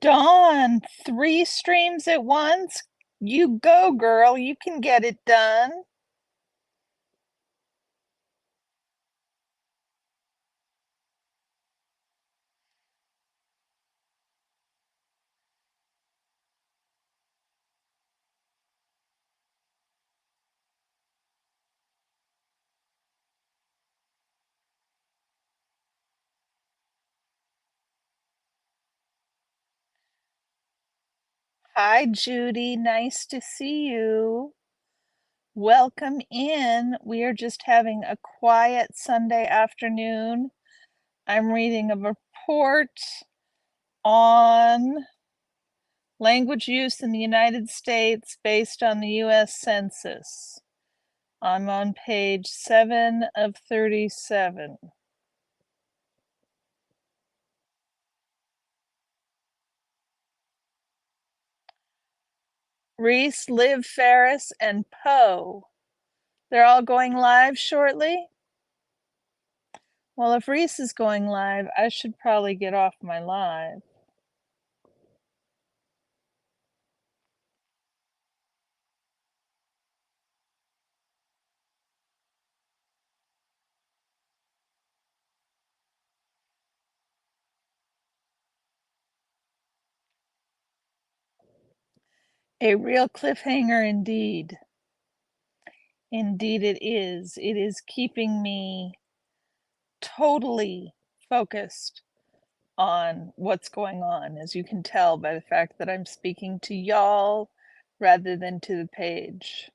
Dawn, 3 streams at once? You go, girl, you can get it done. Hi, Judy, nice to see you. Welcome in. We are just having a quiet Sunday afternoon. I'm reading a report on language use in the United States based on the US Census. I'm on page 7 of 37. Reese, Liv Ferris, and Poe They're all going live shortly? Well, if Reese is going live, I should probably get off my live. A real cliffhanger indeed. Indeed it is. It is keeping me totally focused on what's going on, as you can tell by the fact that I'm speaking to y'all rather than to the page.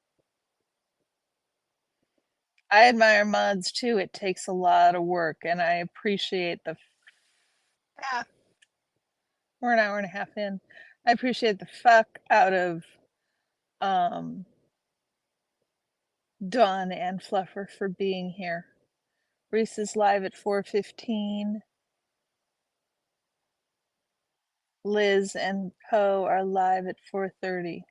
I admire mods too. It takes a lot of work, and I appreciate the ah, we're an hour and a half in. I appreciate the fuck out of um Dawn and Fluffer for being here. Reese is live at 4:15. Liz and Poe are live at 4:30.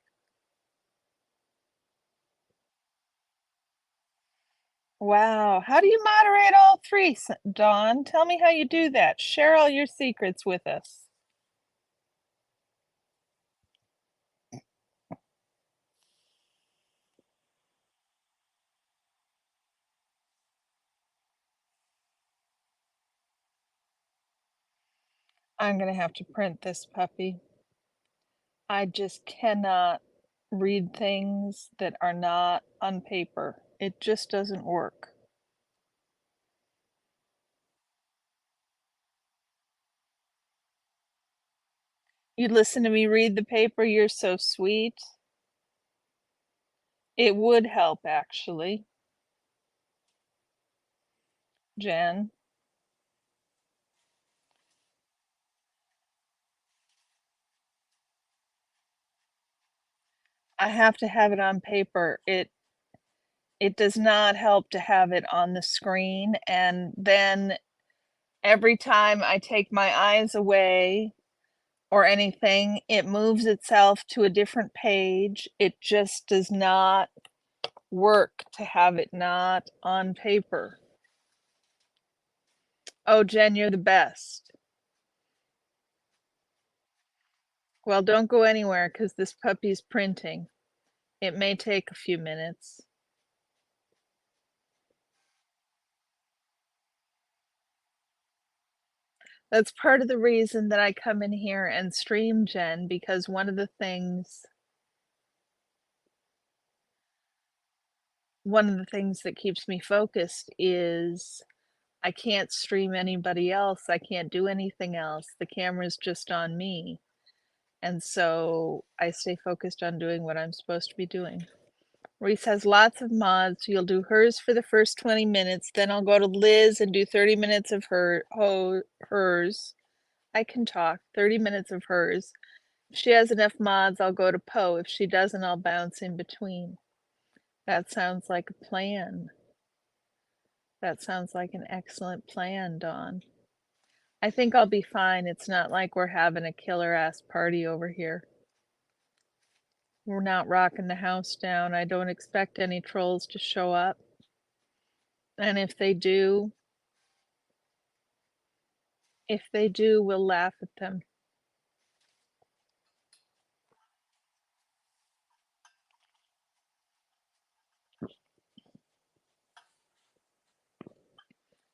Wow, how do you moderate all three, Dawn? Tell me how you do that. Share all your secrets with us. I'm gonna have to print this puppy. I just cannot read things that are not on paper. It just doesn't work. You listen to me read the paper, you're so sweet. It would help, actually. Jen. I have to have it on paper. It does not help to have it on the screen, and then every time I take my eyes away or anything, it moves itself to a different page. It just does not work to have it not on paper. Oh, Jen, you're the best. Well, don't go anywhere because this puppy's printing. It may take a few minutes. That's part of the reason that I come in here and stream, Jen, because one of the things that keeps me focused is I can't stream anybody else. I can't do anything else. The camera's just on me. And so I stay focused on doing what I'm supposed to be doing. Reese has lots of mods. You'll do hers for the first 20 minutes. Then I'll go to Liz and do 30 minutes of hers. I can talk. 30 minutes of hers. If she has enough mods, I'll go to Poe. If she doesn't, I'll bounce in between. That sounds like a plan. That sounds like an excellent plan, Dawn. I think I'll be fine. It's not like we're having a killer ass party over here. We're not rocking the house down. I don't expect any trolls to show up. And if they do, we'll laugh at them.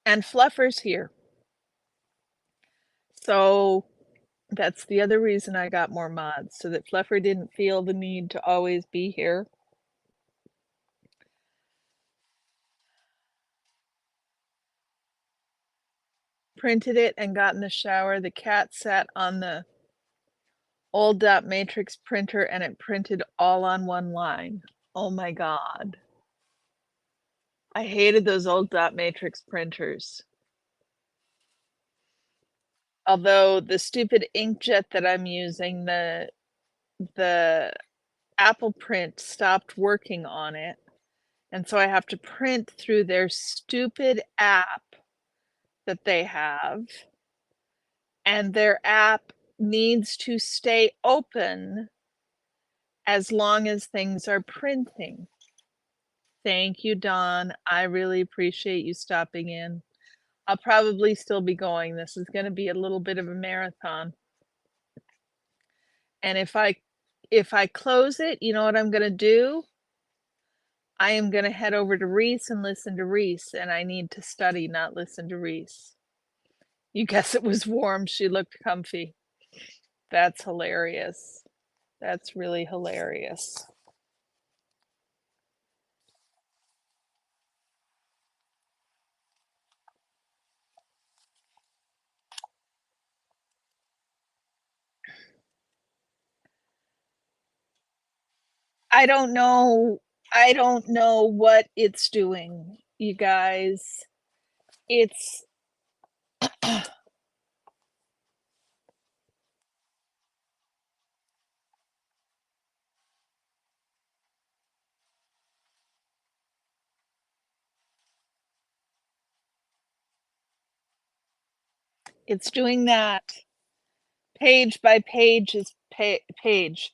And Fluffer's here. So that's the other reason I got more mods, so that Fluffer didn't feel the need to always be here. Printed it and got in the shower. The cat sat on the old dot matrix printer and it printed all on one line. Oh my God. I hated those old dot matrix printers. Although the stupid inkjet that I'm using, the Apple Print stopped working on it. And so I have to print through their stupid app that they have. And their app needs to stay open as long as things are printing. Thank you, Dawn. I really appreciate you stopping in. I'll probably still be going. This is gonna be a little bit of a marathon. And if I close it, you know what I'm gonna do? I am gonna head over to Reese and listen to Reese, and I need to study, not listen to Reese. You guess it was warm. She looked comfy. That's hilarious. That's really hilarious. I don't know what it's doing, you guys. It's it's doing that page by page is page.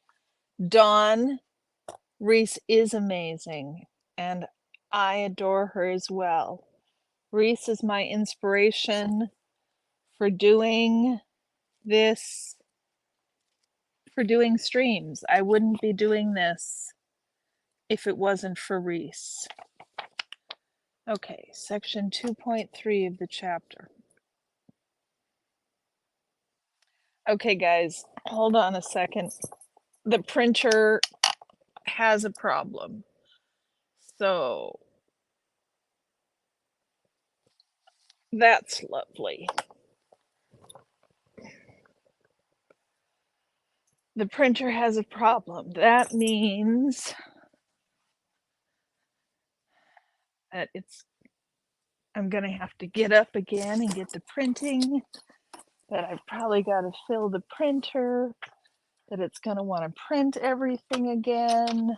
Dawn Reese is amazing, and I adore her as well. Reese is my inspiration for doing this, for doing streams. I wouldn't be doing this if it wasn't for Reese. Okay, section 2.3 of the chapter. Okay, guys, hold on a second. The printer has a problem. So that's lovely. The printer has a problem. That means that I'm gonna have to get up again and get the printing, that I've probably got to fill the printer, that it's gonna want to print everything again.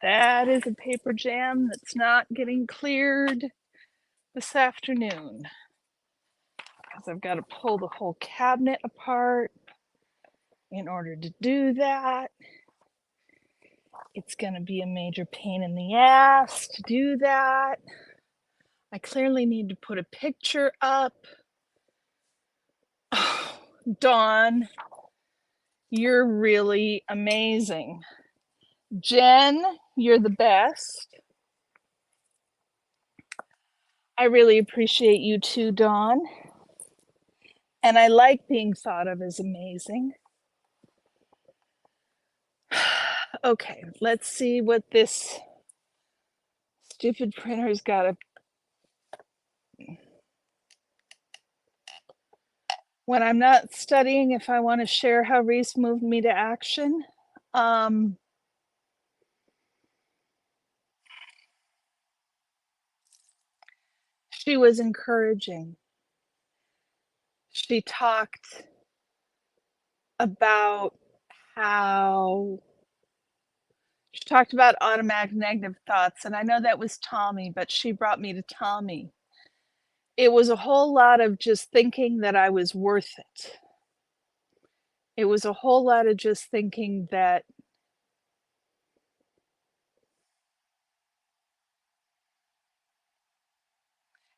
That is a paper jam that's not getting cleared this afternoon, because I've got to pull the whole cabinet apart in order to do that. It's going to be a major pain in the ass to do that. I clearly need to put a picture up. Oh, Dawn, you're really amazing. Jen, you're the best. I really appreciate you too, Dawn. And I like being thought of as amazing. Okay, let's see what this stupid printer's got to. When I'm not studying, if I want to share how Reese moved me to action, she was encouraging. She talked about how she talked about automatic negative thoughts, and I know that was Tommy, but she brought me to Tommy. It was a whole lot of just thinking that I was worth it. It was a whole lot of just thinking that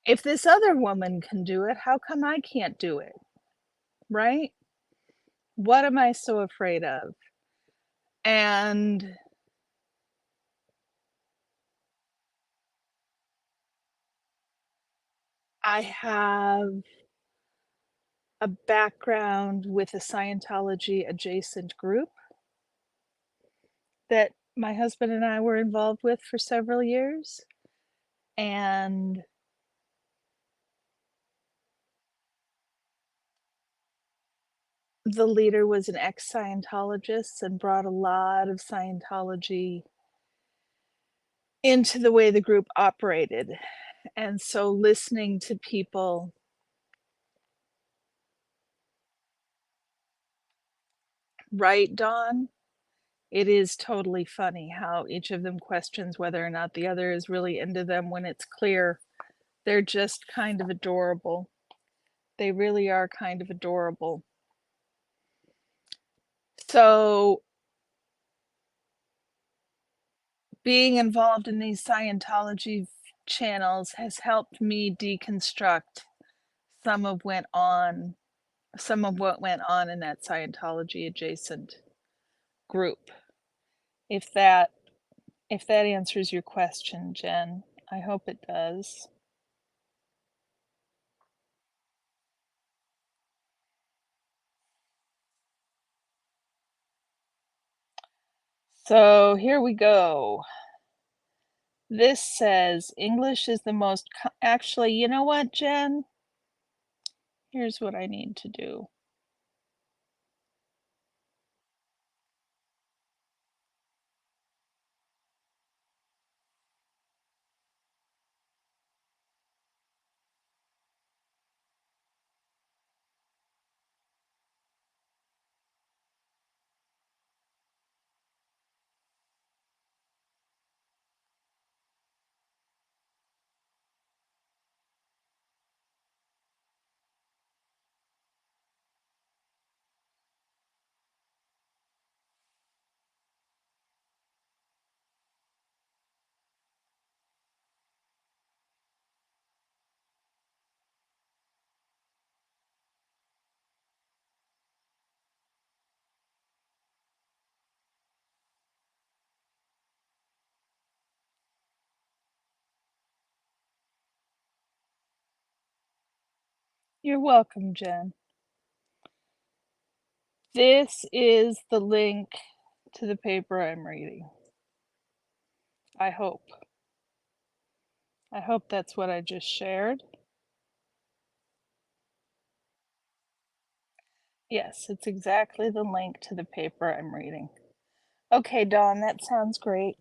if this other woman can do it, how come I can't do it, right? What am I so afraid of? And I have a background with a Scientology adjacent group that my husband and I were involved with for several years, and the leader was an ex-Scientologist and brought a lot of Scientology into the way the group operated. And so listening to people, right, Dawn? It is totally funny how each of them questions whether or not the other is really into them when it's clear they're just kind of adorable. They really are kind of adorable. So, being involved in these Scientology channels has helped me deconstruct some of went on some of what went on in that Scientology adjacent group. If that if that answers your question, Jen, I hope it does. So, here we go. This says English is the most actually, you know what, Jen? Here's what I need to do. You're welcome, Jen. This is the link to the paper I'm reading. I hope. I hope that's what I just shared. Yes, it's exactly the link to the paper I'm reading. Okay, Dawn, that sounds great.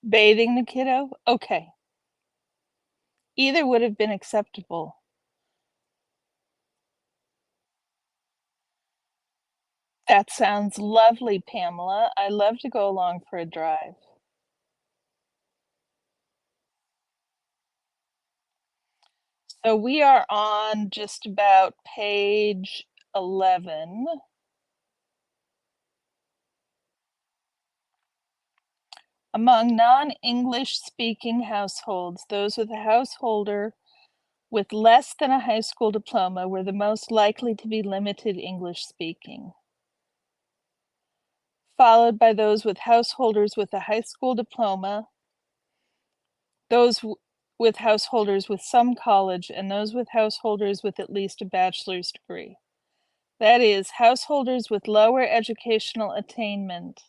Bathing the kiddo? Okay. Either would have been acceptable. That sounds lovely, Pamela. I love to go along for a drive. So we are on just about page 11. Among non-English speaking households, those with a householder with less than a high school diploma were the most likely to be limited English speaking, followed by those with householders with a high school diploma, those with householders with some college, and those with householders with at least a bachelor's degree. That is, householders with lower educational attainment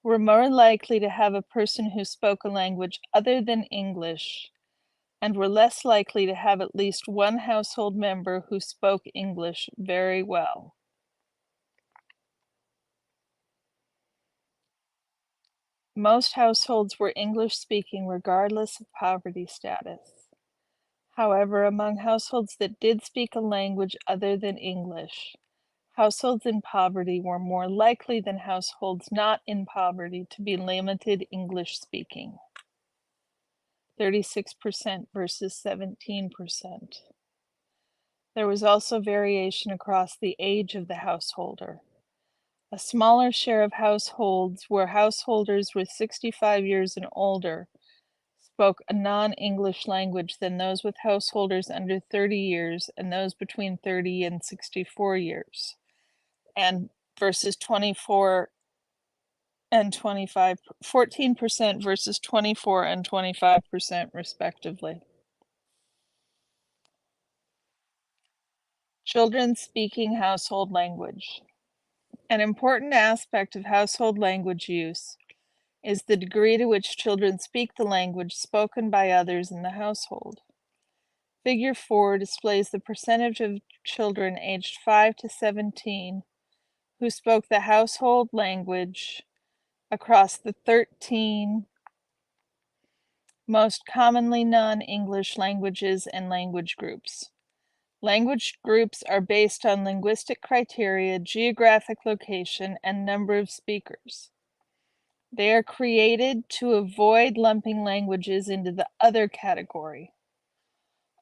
were more likely to have a person who spoke a language other than English and were less likely to have at least one household member who spoke English very well. Most households were English speaking regardless of poverty status. However, among households that did speak a language other than English, Households in poverty were more likely than households not in poverty to be limited English speaking. 36% versus 17%. There was also variation across the age of the householder. A smaller share of households where householders were 65 years and older spoke a non-English language than those with householders under 30 years and those between 30 and 64 years, and versus 24 and 25, 14% versus 24 and 25% respectively. Children speaking household language. An important aspect of household language use is the degree to which children speak the language spoken by others in the household. Figure 4 displays the percentage of children aged 5 to 17 who spoke the household language across the 13 most commonly non-English languages and language groups. Language groups are based on linguistic criteria, geographic location, and number of speakers. They are created to avoid lumping languages into the other category.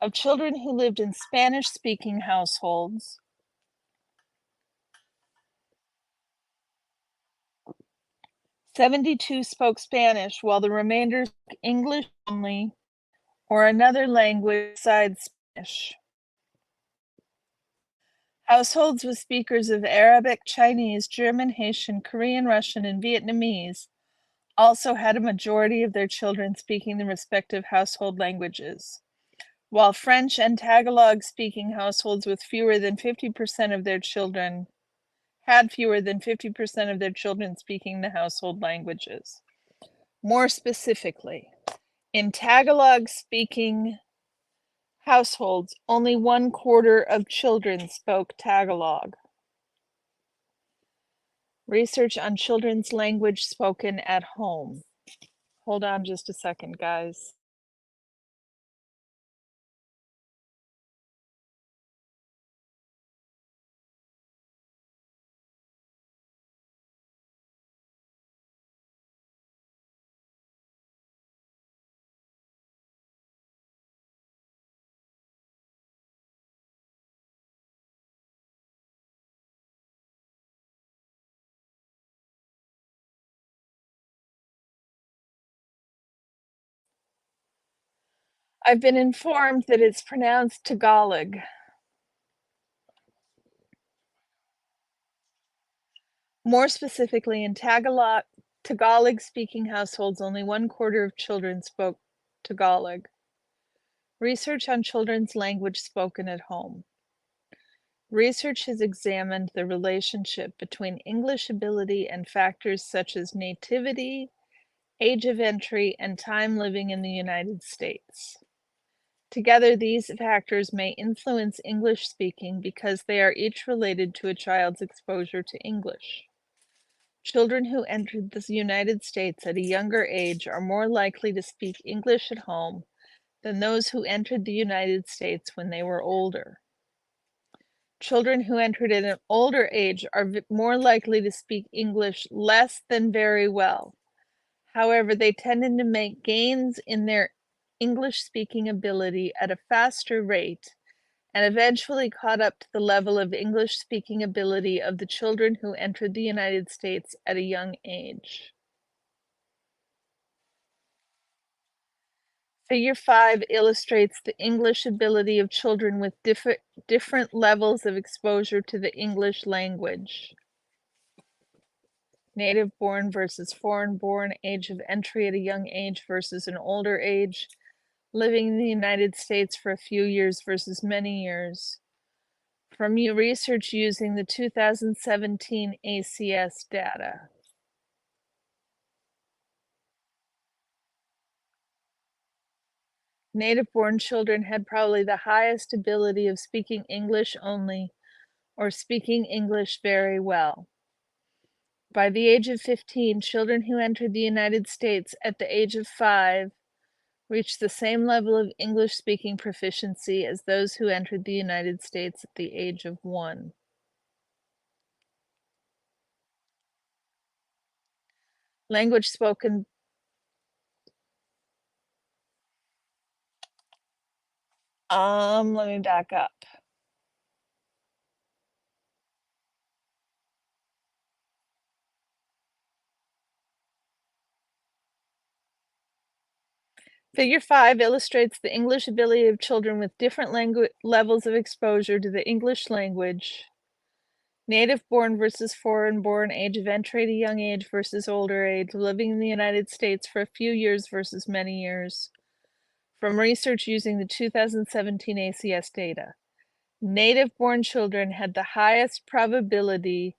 Of children who lived in Spanish-speaking households, 72 spoke Spanish, while the remainder spoke English only or another language besides Spanish. Households with speakers of Arabic, Chinese, German, Haitian, Korean, Russian, and Vietnamese also had a majority of their children speaking the respective household languages, while French and Tagalog-speaking households with fewer than 50% of their children had fewer than 50% of their children speaking the household languages. More specifically, in Tagalog-speaking households, only 1/4 of children spoke Tagalog. Research on children's language spoken at home. Hold on just a second, guys. I've been informed that it's pronounced Tagalog. More specifically, in Tagalog-speaking households, only 1/4 of children spoke Tagalog. Research on children's language spoken at home. Research has examined the relationship between English ability and factors such as nativity, age of entry, and time living in the United States. Together, these factors may influence English speaking because they are each related to a child's exposure to English. Children who entered the United States at a younger age are more likely to speak English at home than those who entered the United States when they were older. Children who entered at an older age are more likely to speak English less than very well. However, they tended to make gains in their English-speaking ability at a faster rate and eventually caught up to the level of English-speaking ability of the children who entered the United States at a young age. Figure 5 illustrates the English ability of children with different levels of exposure to the English language. Native-born versus foreign-born, age of entry at a young age versus an older age, living in the United States for a few years versus many years. From research using the 2017 ACS data. Native-born children had probably the highest ability of speaking English only or speaking English very well. By the age of 15, children who entered the United States at the age of 5 reached the same level of English-speaking proficiency as those who entered the United States at the age of 1. Language spoken. Let me back up. Figure 5 illustrates the English ability of children with different levels of exposure to the English language. Native-born versus foreign-born, age of entry to young age versus older age, living in the United States for a few years versus many years. From research using the 2017 ACS data, native-born children had the highest probability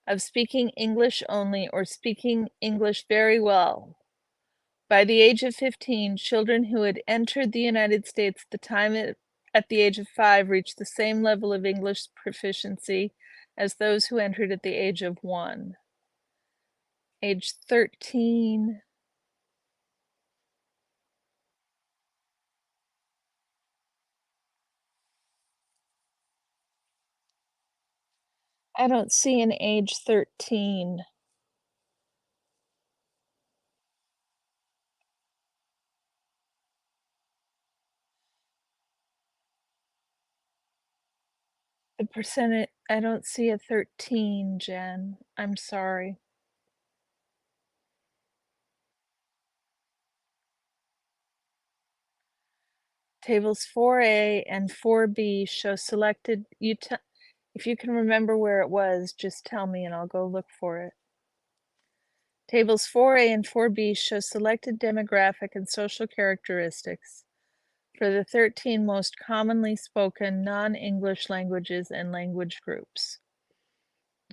of speaking English only or speaking English very well. By the age of 15, children who had entered the United States at the age of 5 reached the same level of English proficiency as those who entered at the age of 1. Age 13. I don't see an age 13. The percentage, I don't see a 13, Jen. I'm sorry. Tables 4A and 4B show selected, if you can remember where it was, just tell me and I'll go look for it. Tables 4A and 4B show selected demographic and social characteristics for the 13 most commonly spoken non-English languages and language groups.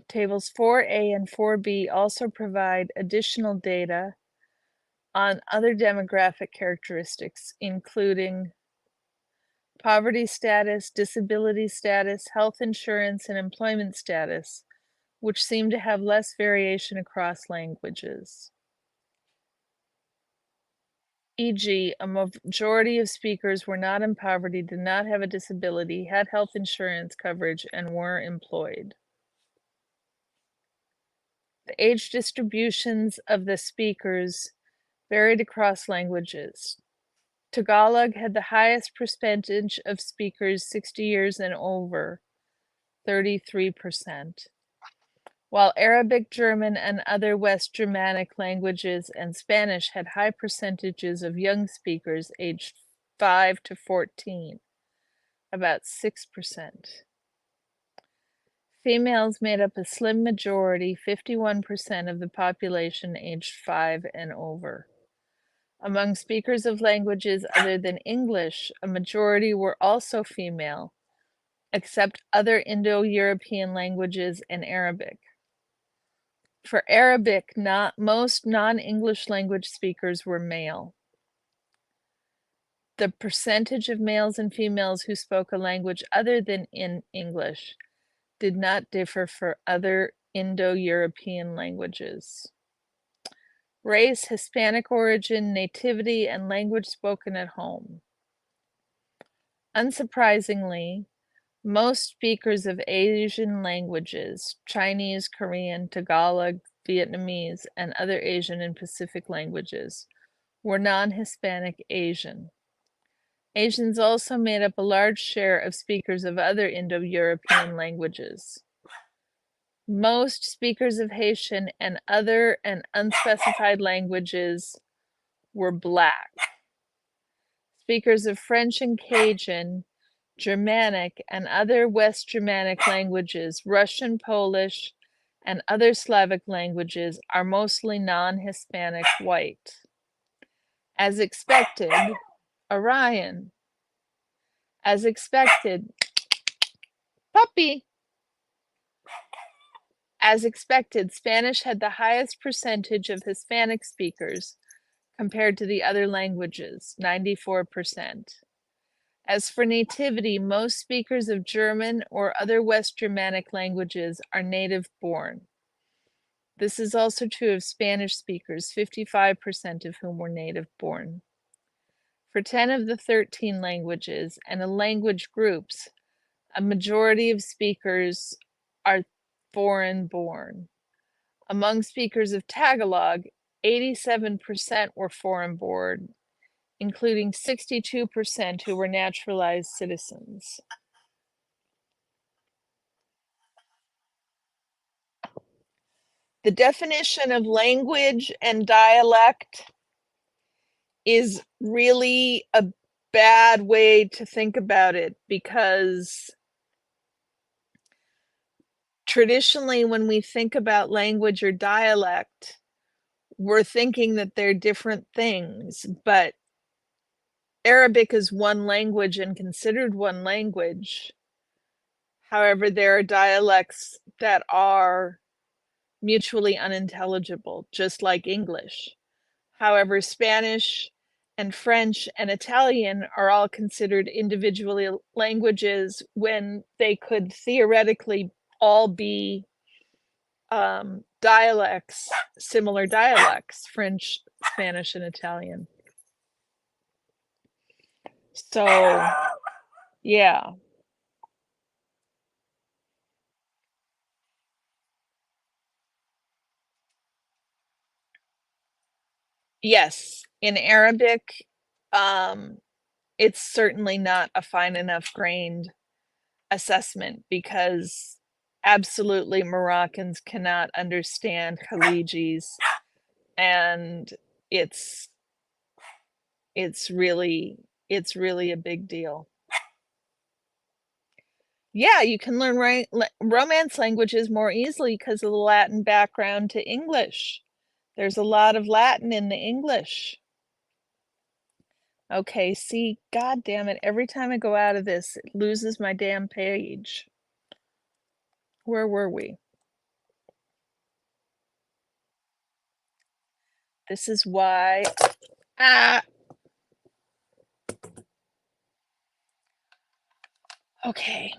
Tables 4A and 4B also provide additional data on other demographic characteristics, including poverty status, disability status, health insurance, and employment status, which seem to have less variation across languages. E.g., a majority of speakers were not in poverty, did not have a disability, had health insurance coverage, and were employed. The age distributions of the speakers varied across languages. Tagalog had the highest percentage of speakers 60 years and over, 33%, while Arabic, German, and other West Germanic languages and Spanish had high percentages of young speakers aged 5 to 14, about 6%. Females made up a slim majority, 51% of the population aged 5 and over. Among speakers of languages other than English, a majority were also female, except other Indo-European languages and Arabic. For Arabic, most non-English language speakers were male. The percentage of males and females who spoke a language other than in English did not differ for other Indo-European languages. Race, Hispanic origin, nativity, and language spoken at home. Unsurprisingly, most speakers of Asian languages, Chinese, Korean, Tagalog, Vietnamese, and other Asian and Pacific languages, were non-Hispanic Asian. Asians also made up a large share of speakers of other Indo-European languages. Most speakers of Haitian and other and unspecified languages were Black. Speakers of French and Cajun, Germanic, and other West Germanic languages, Russian, Polish, and other Slavic languages are mostly non-Hispanic white. As expected, Orion. As expected, puppy. As expected, Spanish had the highest percentage of Hispanic speakers compared to the other languages, 94%. As for nativity, most speakers of German or other West Germanic languages are native-born. This is also true of Spanish speakers, 55% of whom were native-born. For 10 of the 13 languages and in language groups, a majority of speakers are foreign-born. Among speakers of Tagalog, 87% were foreign-born, including 62% who were naturalized citizens. The definition of language and dialect is really a bad way to think about it, because traditionally when we think about language or dialect, we're thinking that they're different things, but Arabic is one language and considered one language. However, there are dialects that are mutually unintelligible, just like English. However, Spanish and French and Italian are all considered individually languages when they could theoretically all be dialects, similar dialects, French, Spanish, and Italian. So, yeah. Yes, in Arabic, it's certainly not a fine enough grained assessment, because absolutely Moroccans cannot understand Khalijis, and it's it's really it's really a big deal. Yeah, you can learn Romance languages more easily because of the Latin background to English. There's a lot of Latin in the English. Okay, see, god damn it, every time I go out of this, it loses my damn page. Where were we? This is why. Ah! Okay.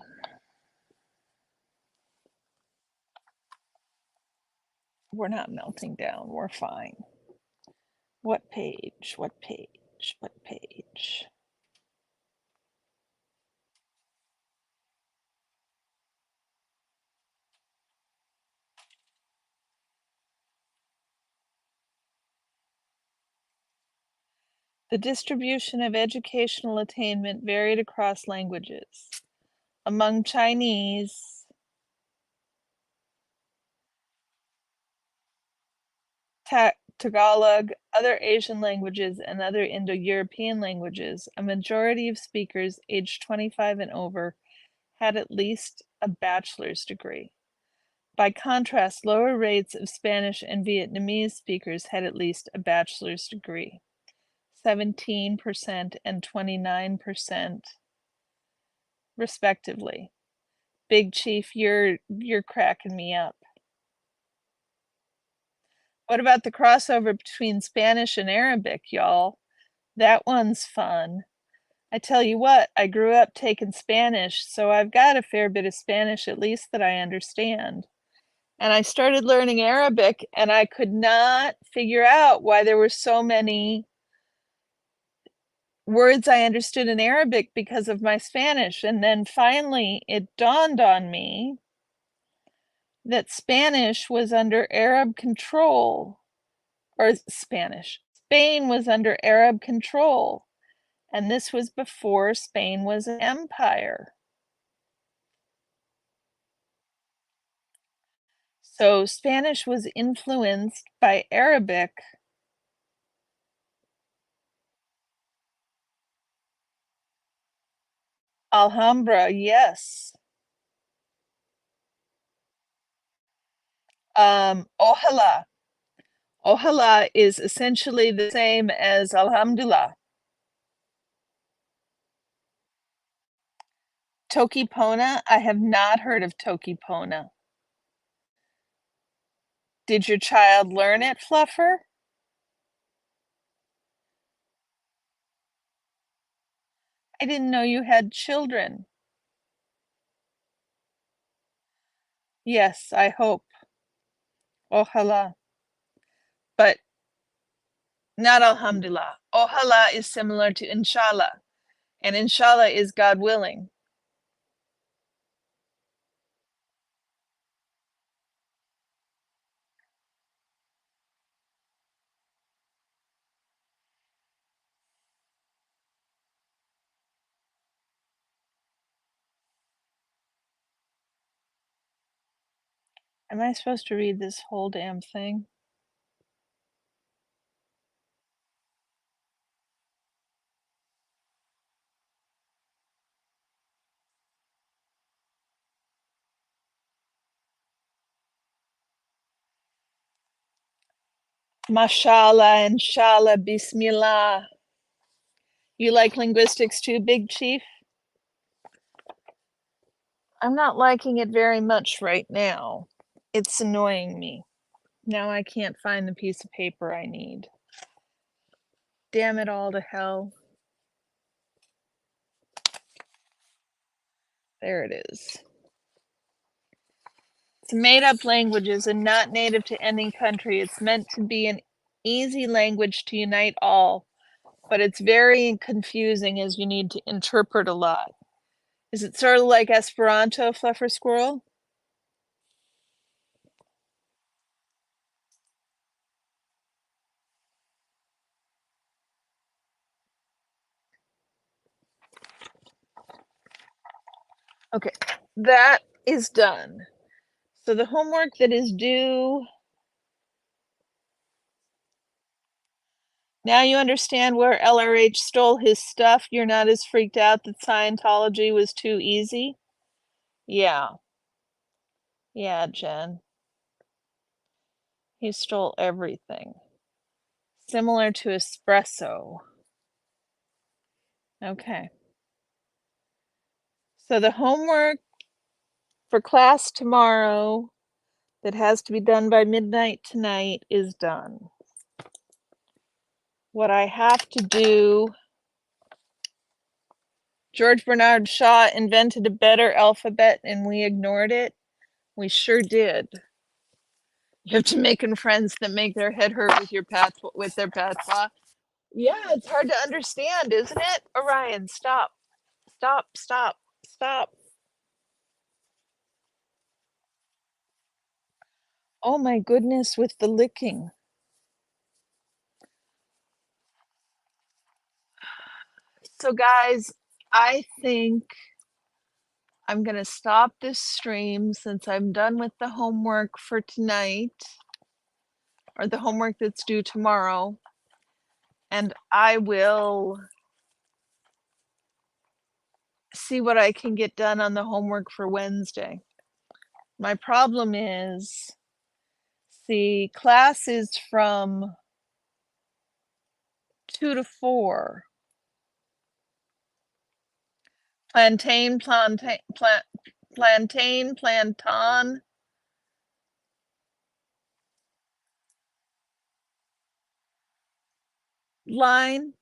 We're not melting down, we're fine. What page? What page? What page? The distribution of educational attainment varied across languages. Among Chinese, Tagalog, other Asian languages, and other Indo-European languages, a majority of speakers aged 25 and over had at least a bachelor's degree. By contrast, lower rates of Spanish and Vietnamese speakers had at least a bachelor's degree, 17% and 29%, respectively. Big Chief, you're cracking me up. What about the crossover between Spanish and Arabic, y'all? That one's fun. I tell you what, I grew up taking Spanish, so I've got a fair bit of Spanish at least that I understand. And I started learning Arabic, and I could not figure out why there were so many words I understood in Arabic because of my Spanish. And then finally it dawned on me that Spanish was under Arab control, or Spain was under Arab control, and this was before Spain was an empire. So Spanish was influenced by Arabic. Alhambra, yes. Ojalá. Ojalá is essentially the same as Alhamdulillah. Toki Pona? I have not heard of Toki Pona. Did your child learn it, Fluffer? I didn't know you had children. Yes, I hope. Ojalá. But not Alhamdulillah. Ojalá is similar to Inshallah, and Inshallah is God willing. Am I supposed to read this whole damn thing? Mashallah, inshallah, bismillah. You like linguistics too, Big Chief? I'm not liking it very much right now. It's annoying me. Now I can't find the piece of paper I need. Damn it all to hell. There it is. It's made-up languages and not native to any country. It's meant to be an easy language to unite all, but it's very confusing as you need to interpret a lot. Is it sort of like Esperanto, Fluffer Squirrel? Okay, that is done. So the homework that is due, now you understand where LRH stole his stuff. You're not as freaked out that Scientology was too easy? Yeah. Yeah, Jen. He stole everything. Similar to espresso. Okay. So the homework for class tomorrow that has to be done by midnight tonight is done. What I have to do, George Bernard Shaw invented a better alphabet and we ignored it. We sure did. You have to make friends that make their head hurt with your with their patois. Yeah, it's hard to understand, isn't it? Orion, stop. Stop, stop, stop. Oh my goodness, with the licking. So guys, I think I'm gonna stop this stream since I'm done with the homework for tonight, or the homework that's due tomorrow, and I will see what I can get done on the homework for Wednesday. My problem is, see, class is from 2 to 4. Plantain, plantain, line.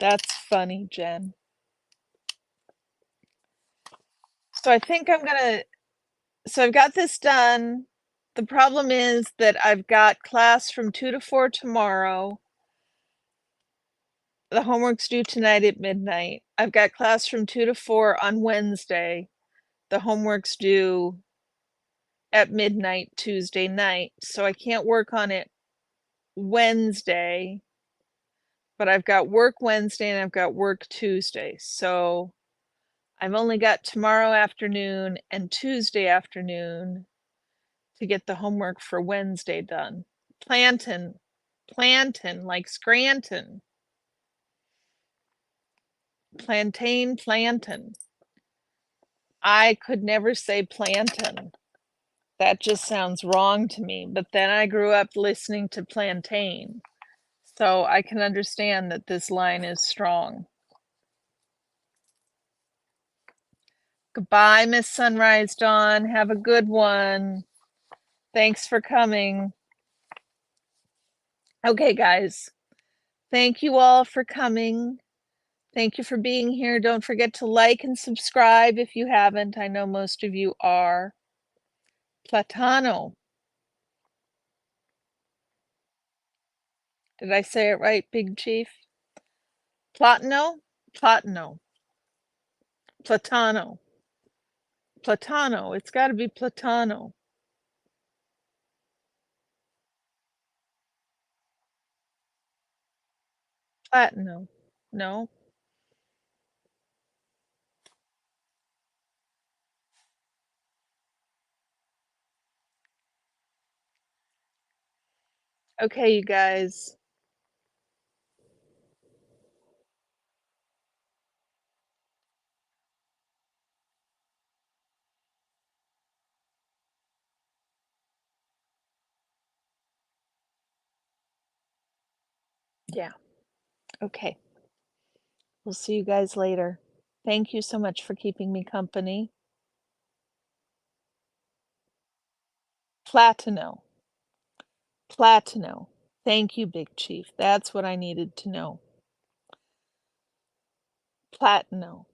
That's funny, Jen. So I think I'm gonna, so I've got this done. The problem is that I've got class from 2 to 4 tomorrow. The homework's due tonight at midnight. I've got class from 2 to 4 on Wednesday. The homework's due at midnight Tuesday night. So I can't work on it Wednesday, but I've got work Wednesday and I've got work Tuesday. So I've only got tomorrow afternoon and Tuesday afternoon to get the homework for Wednesday done. Plantain, like Scranton. Plantain, plantain. I could never say plantain. That just sounds wrong to me. But then I grew up listening to plantain. So I can understand that this line is strong. Goodbye, Miss Sunrise Dawn. Have a good one. Thanks for coming. Okay, guys. Thank you all for coming. Thank you for being here. Don't forget to like and subscribe if you haven't. I know most of you are. Platano. Did I say it right, Big Chief? Platano? Platano. Platano. Platano. It's got to be Platano. Platano. No. Okay, you guys. Yeah. Okay. We'll see you guys later. Thank you so much for keeping me company. Platino. Platino. Thank you, Big Chief. That's what I needed to know. Platino.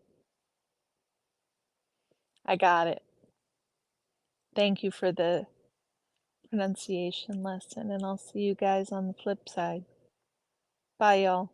I got it. Thank you for the pronunciation lesson, and I'll see you guys on the flip side. Bye, y'all.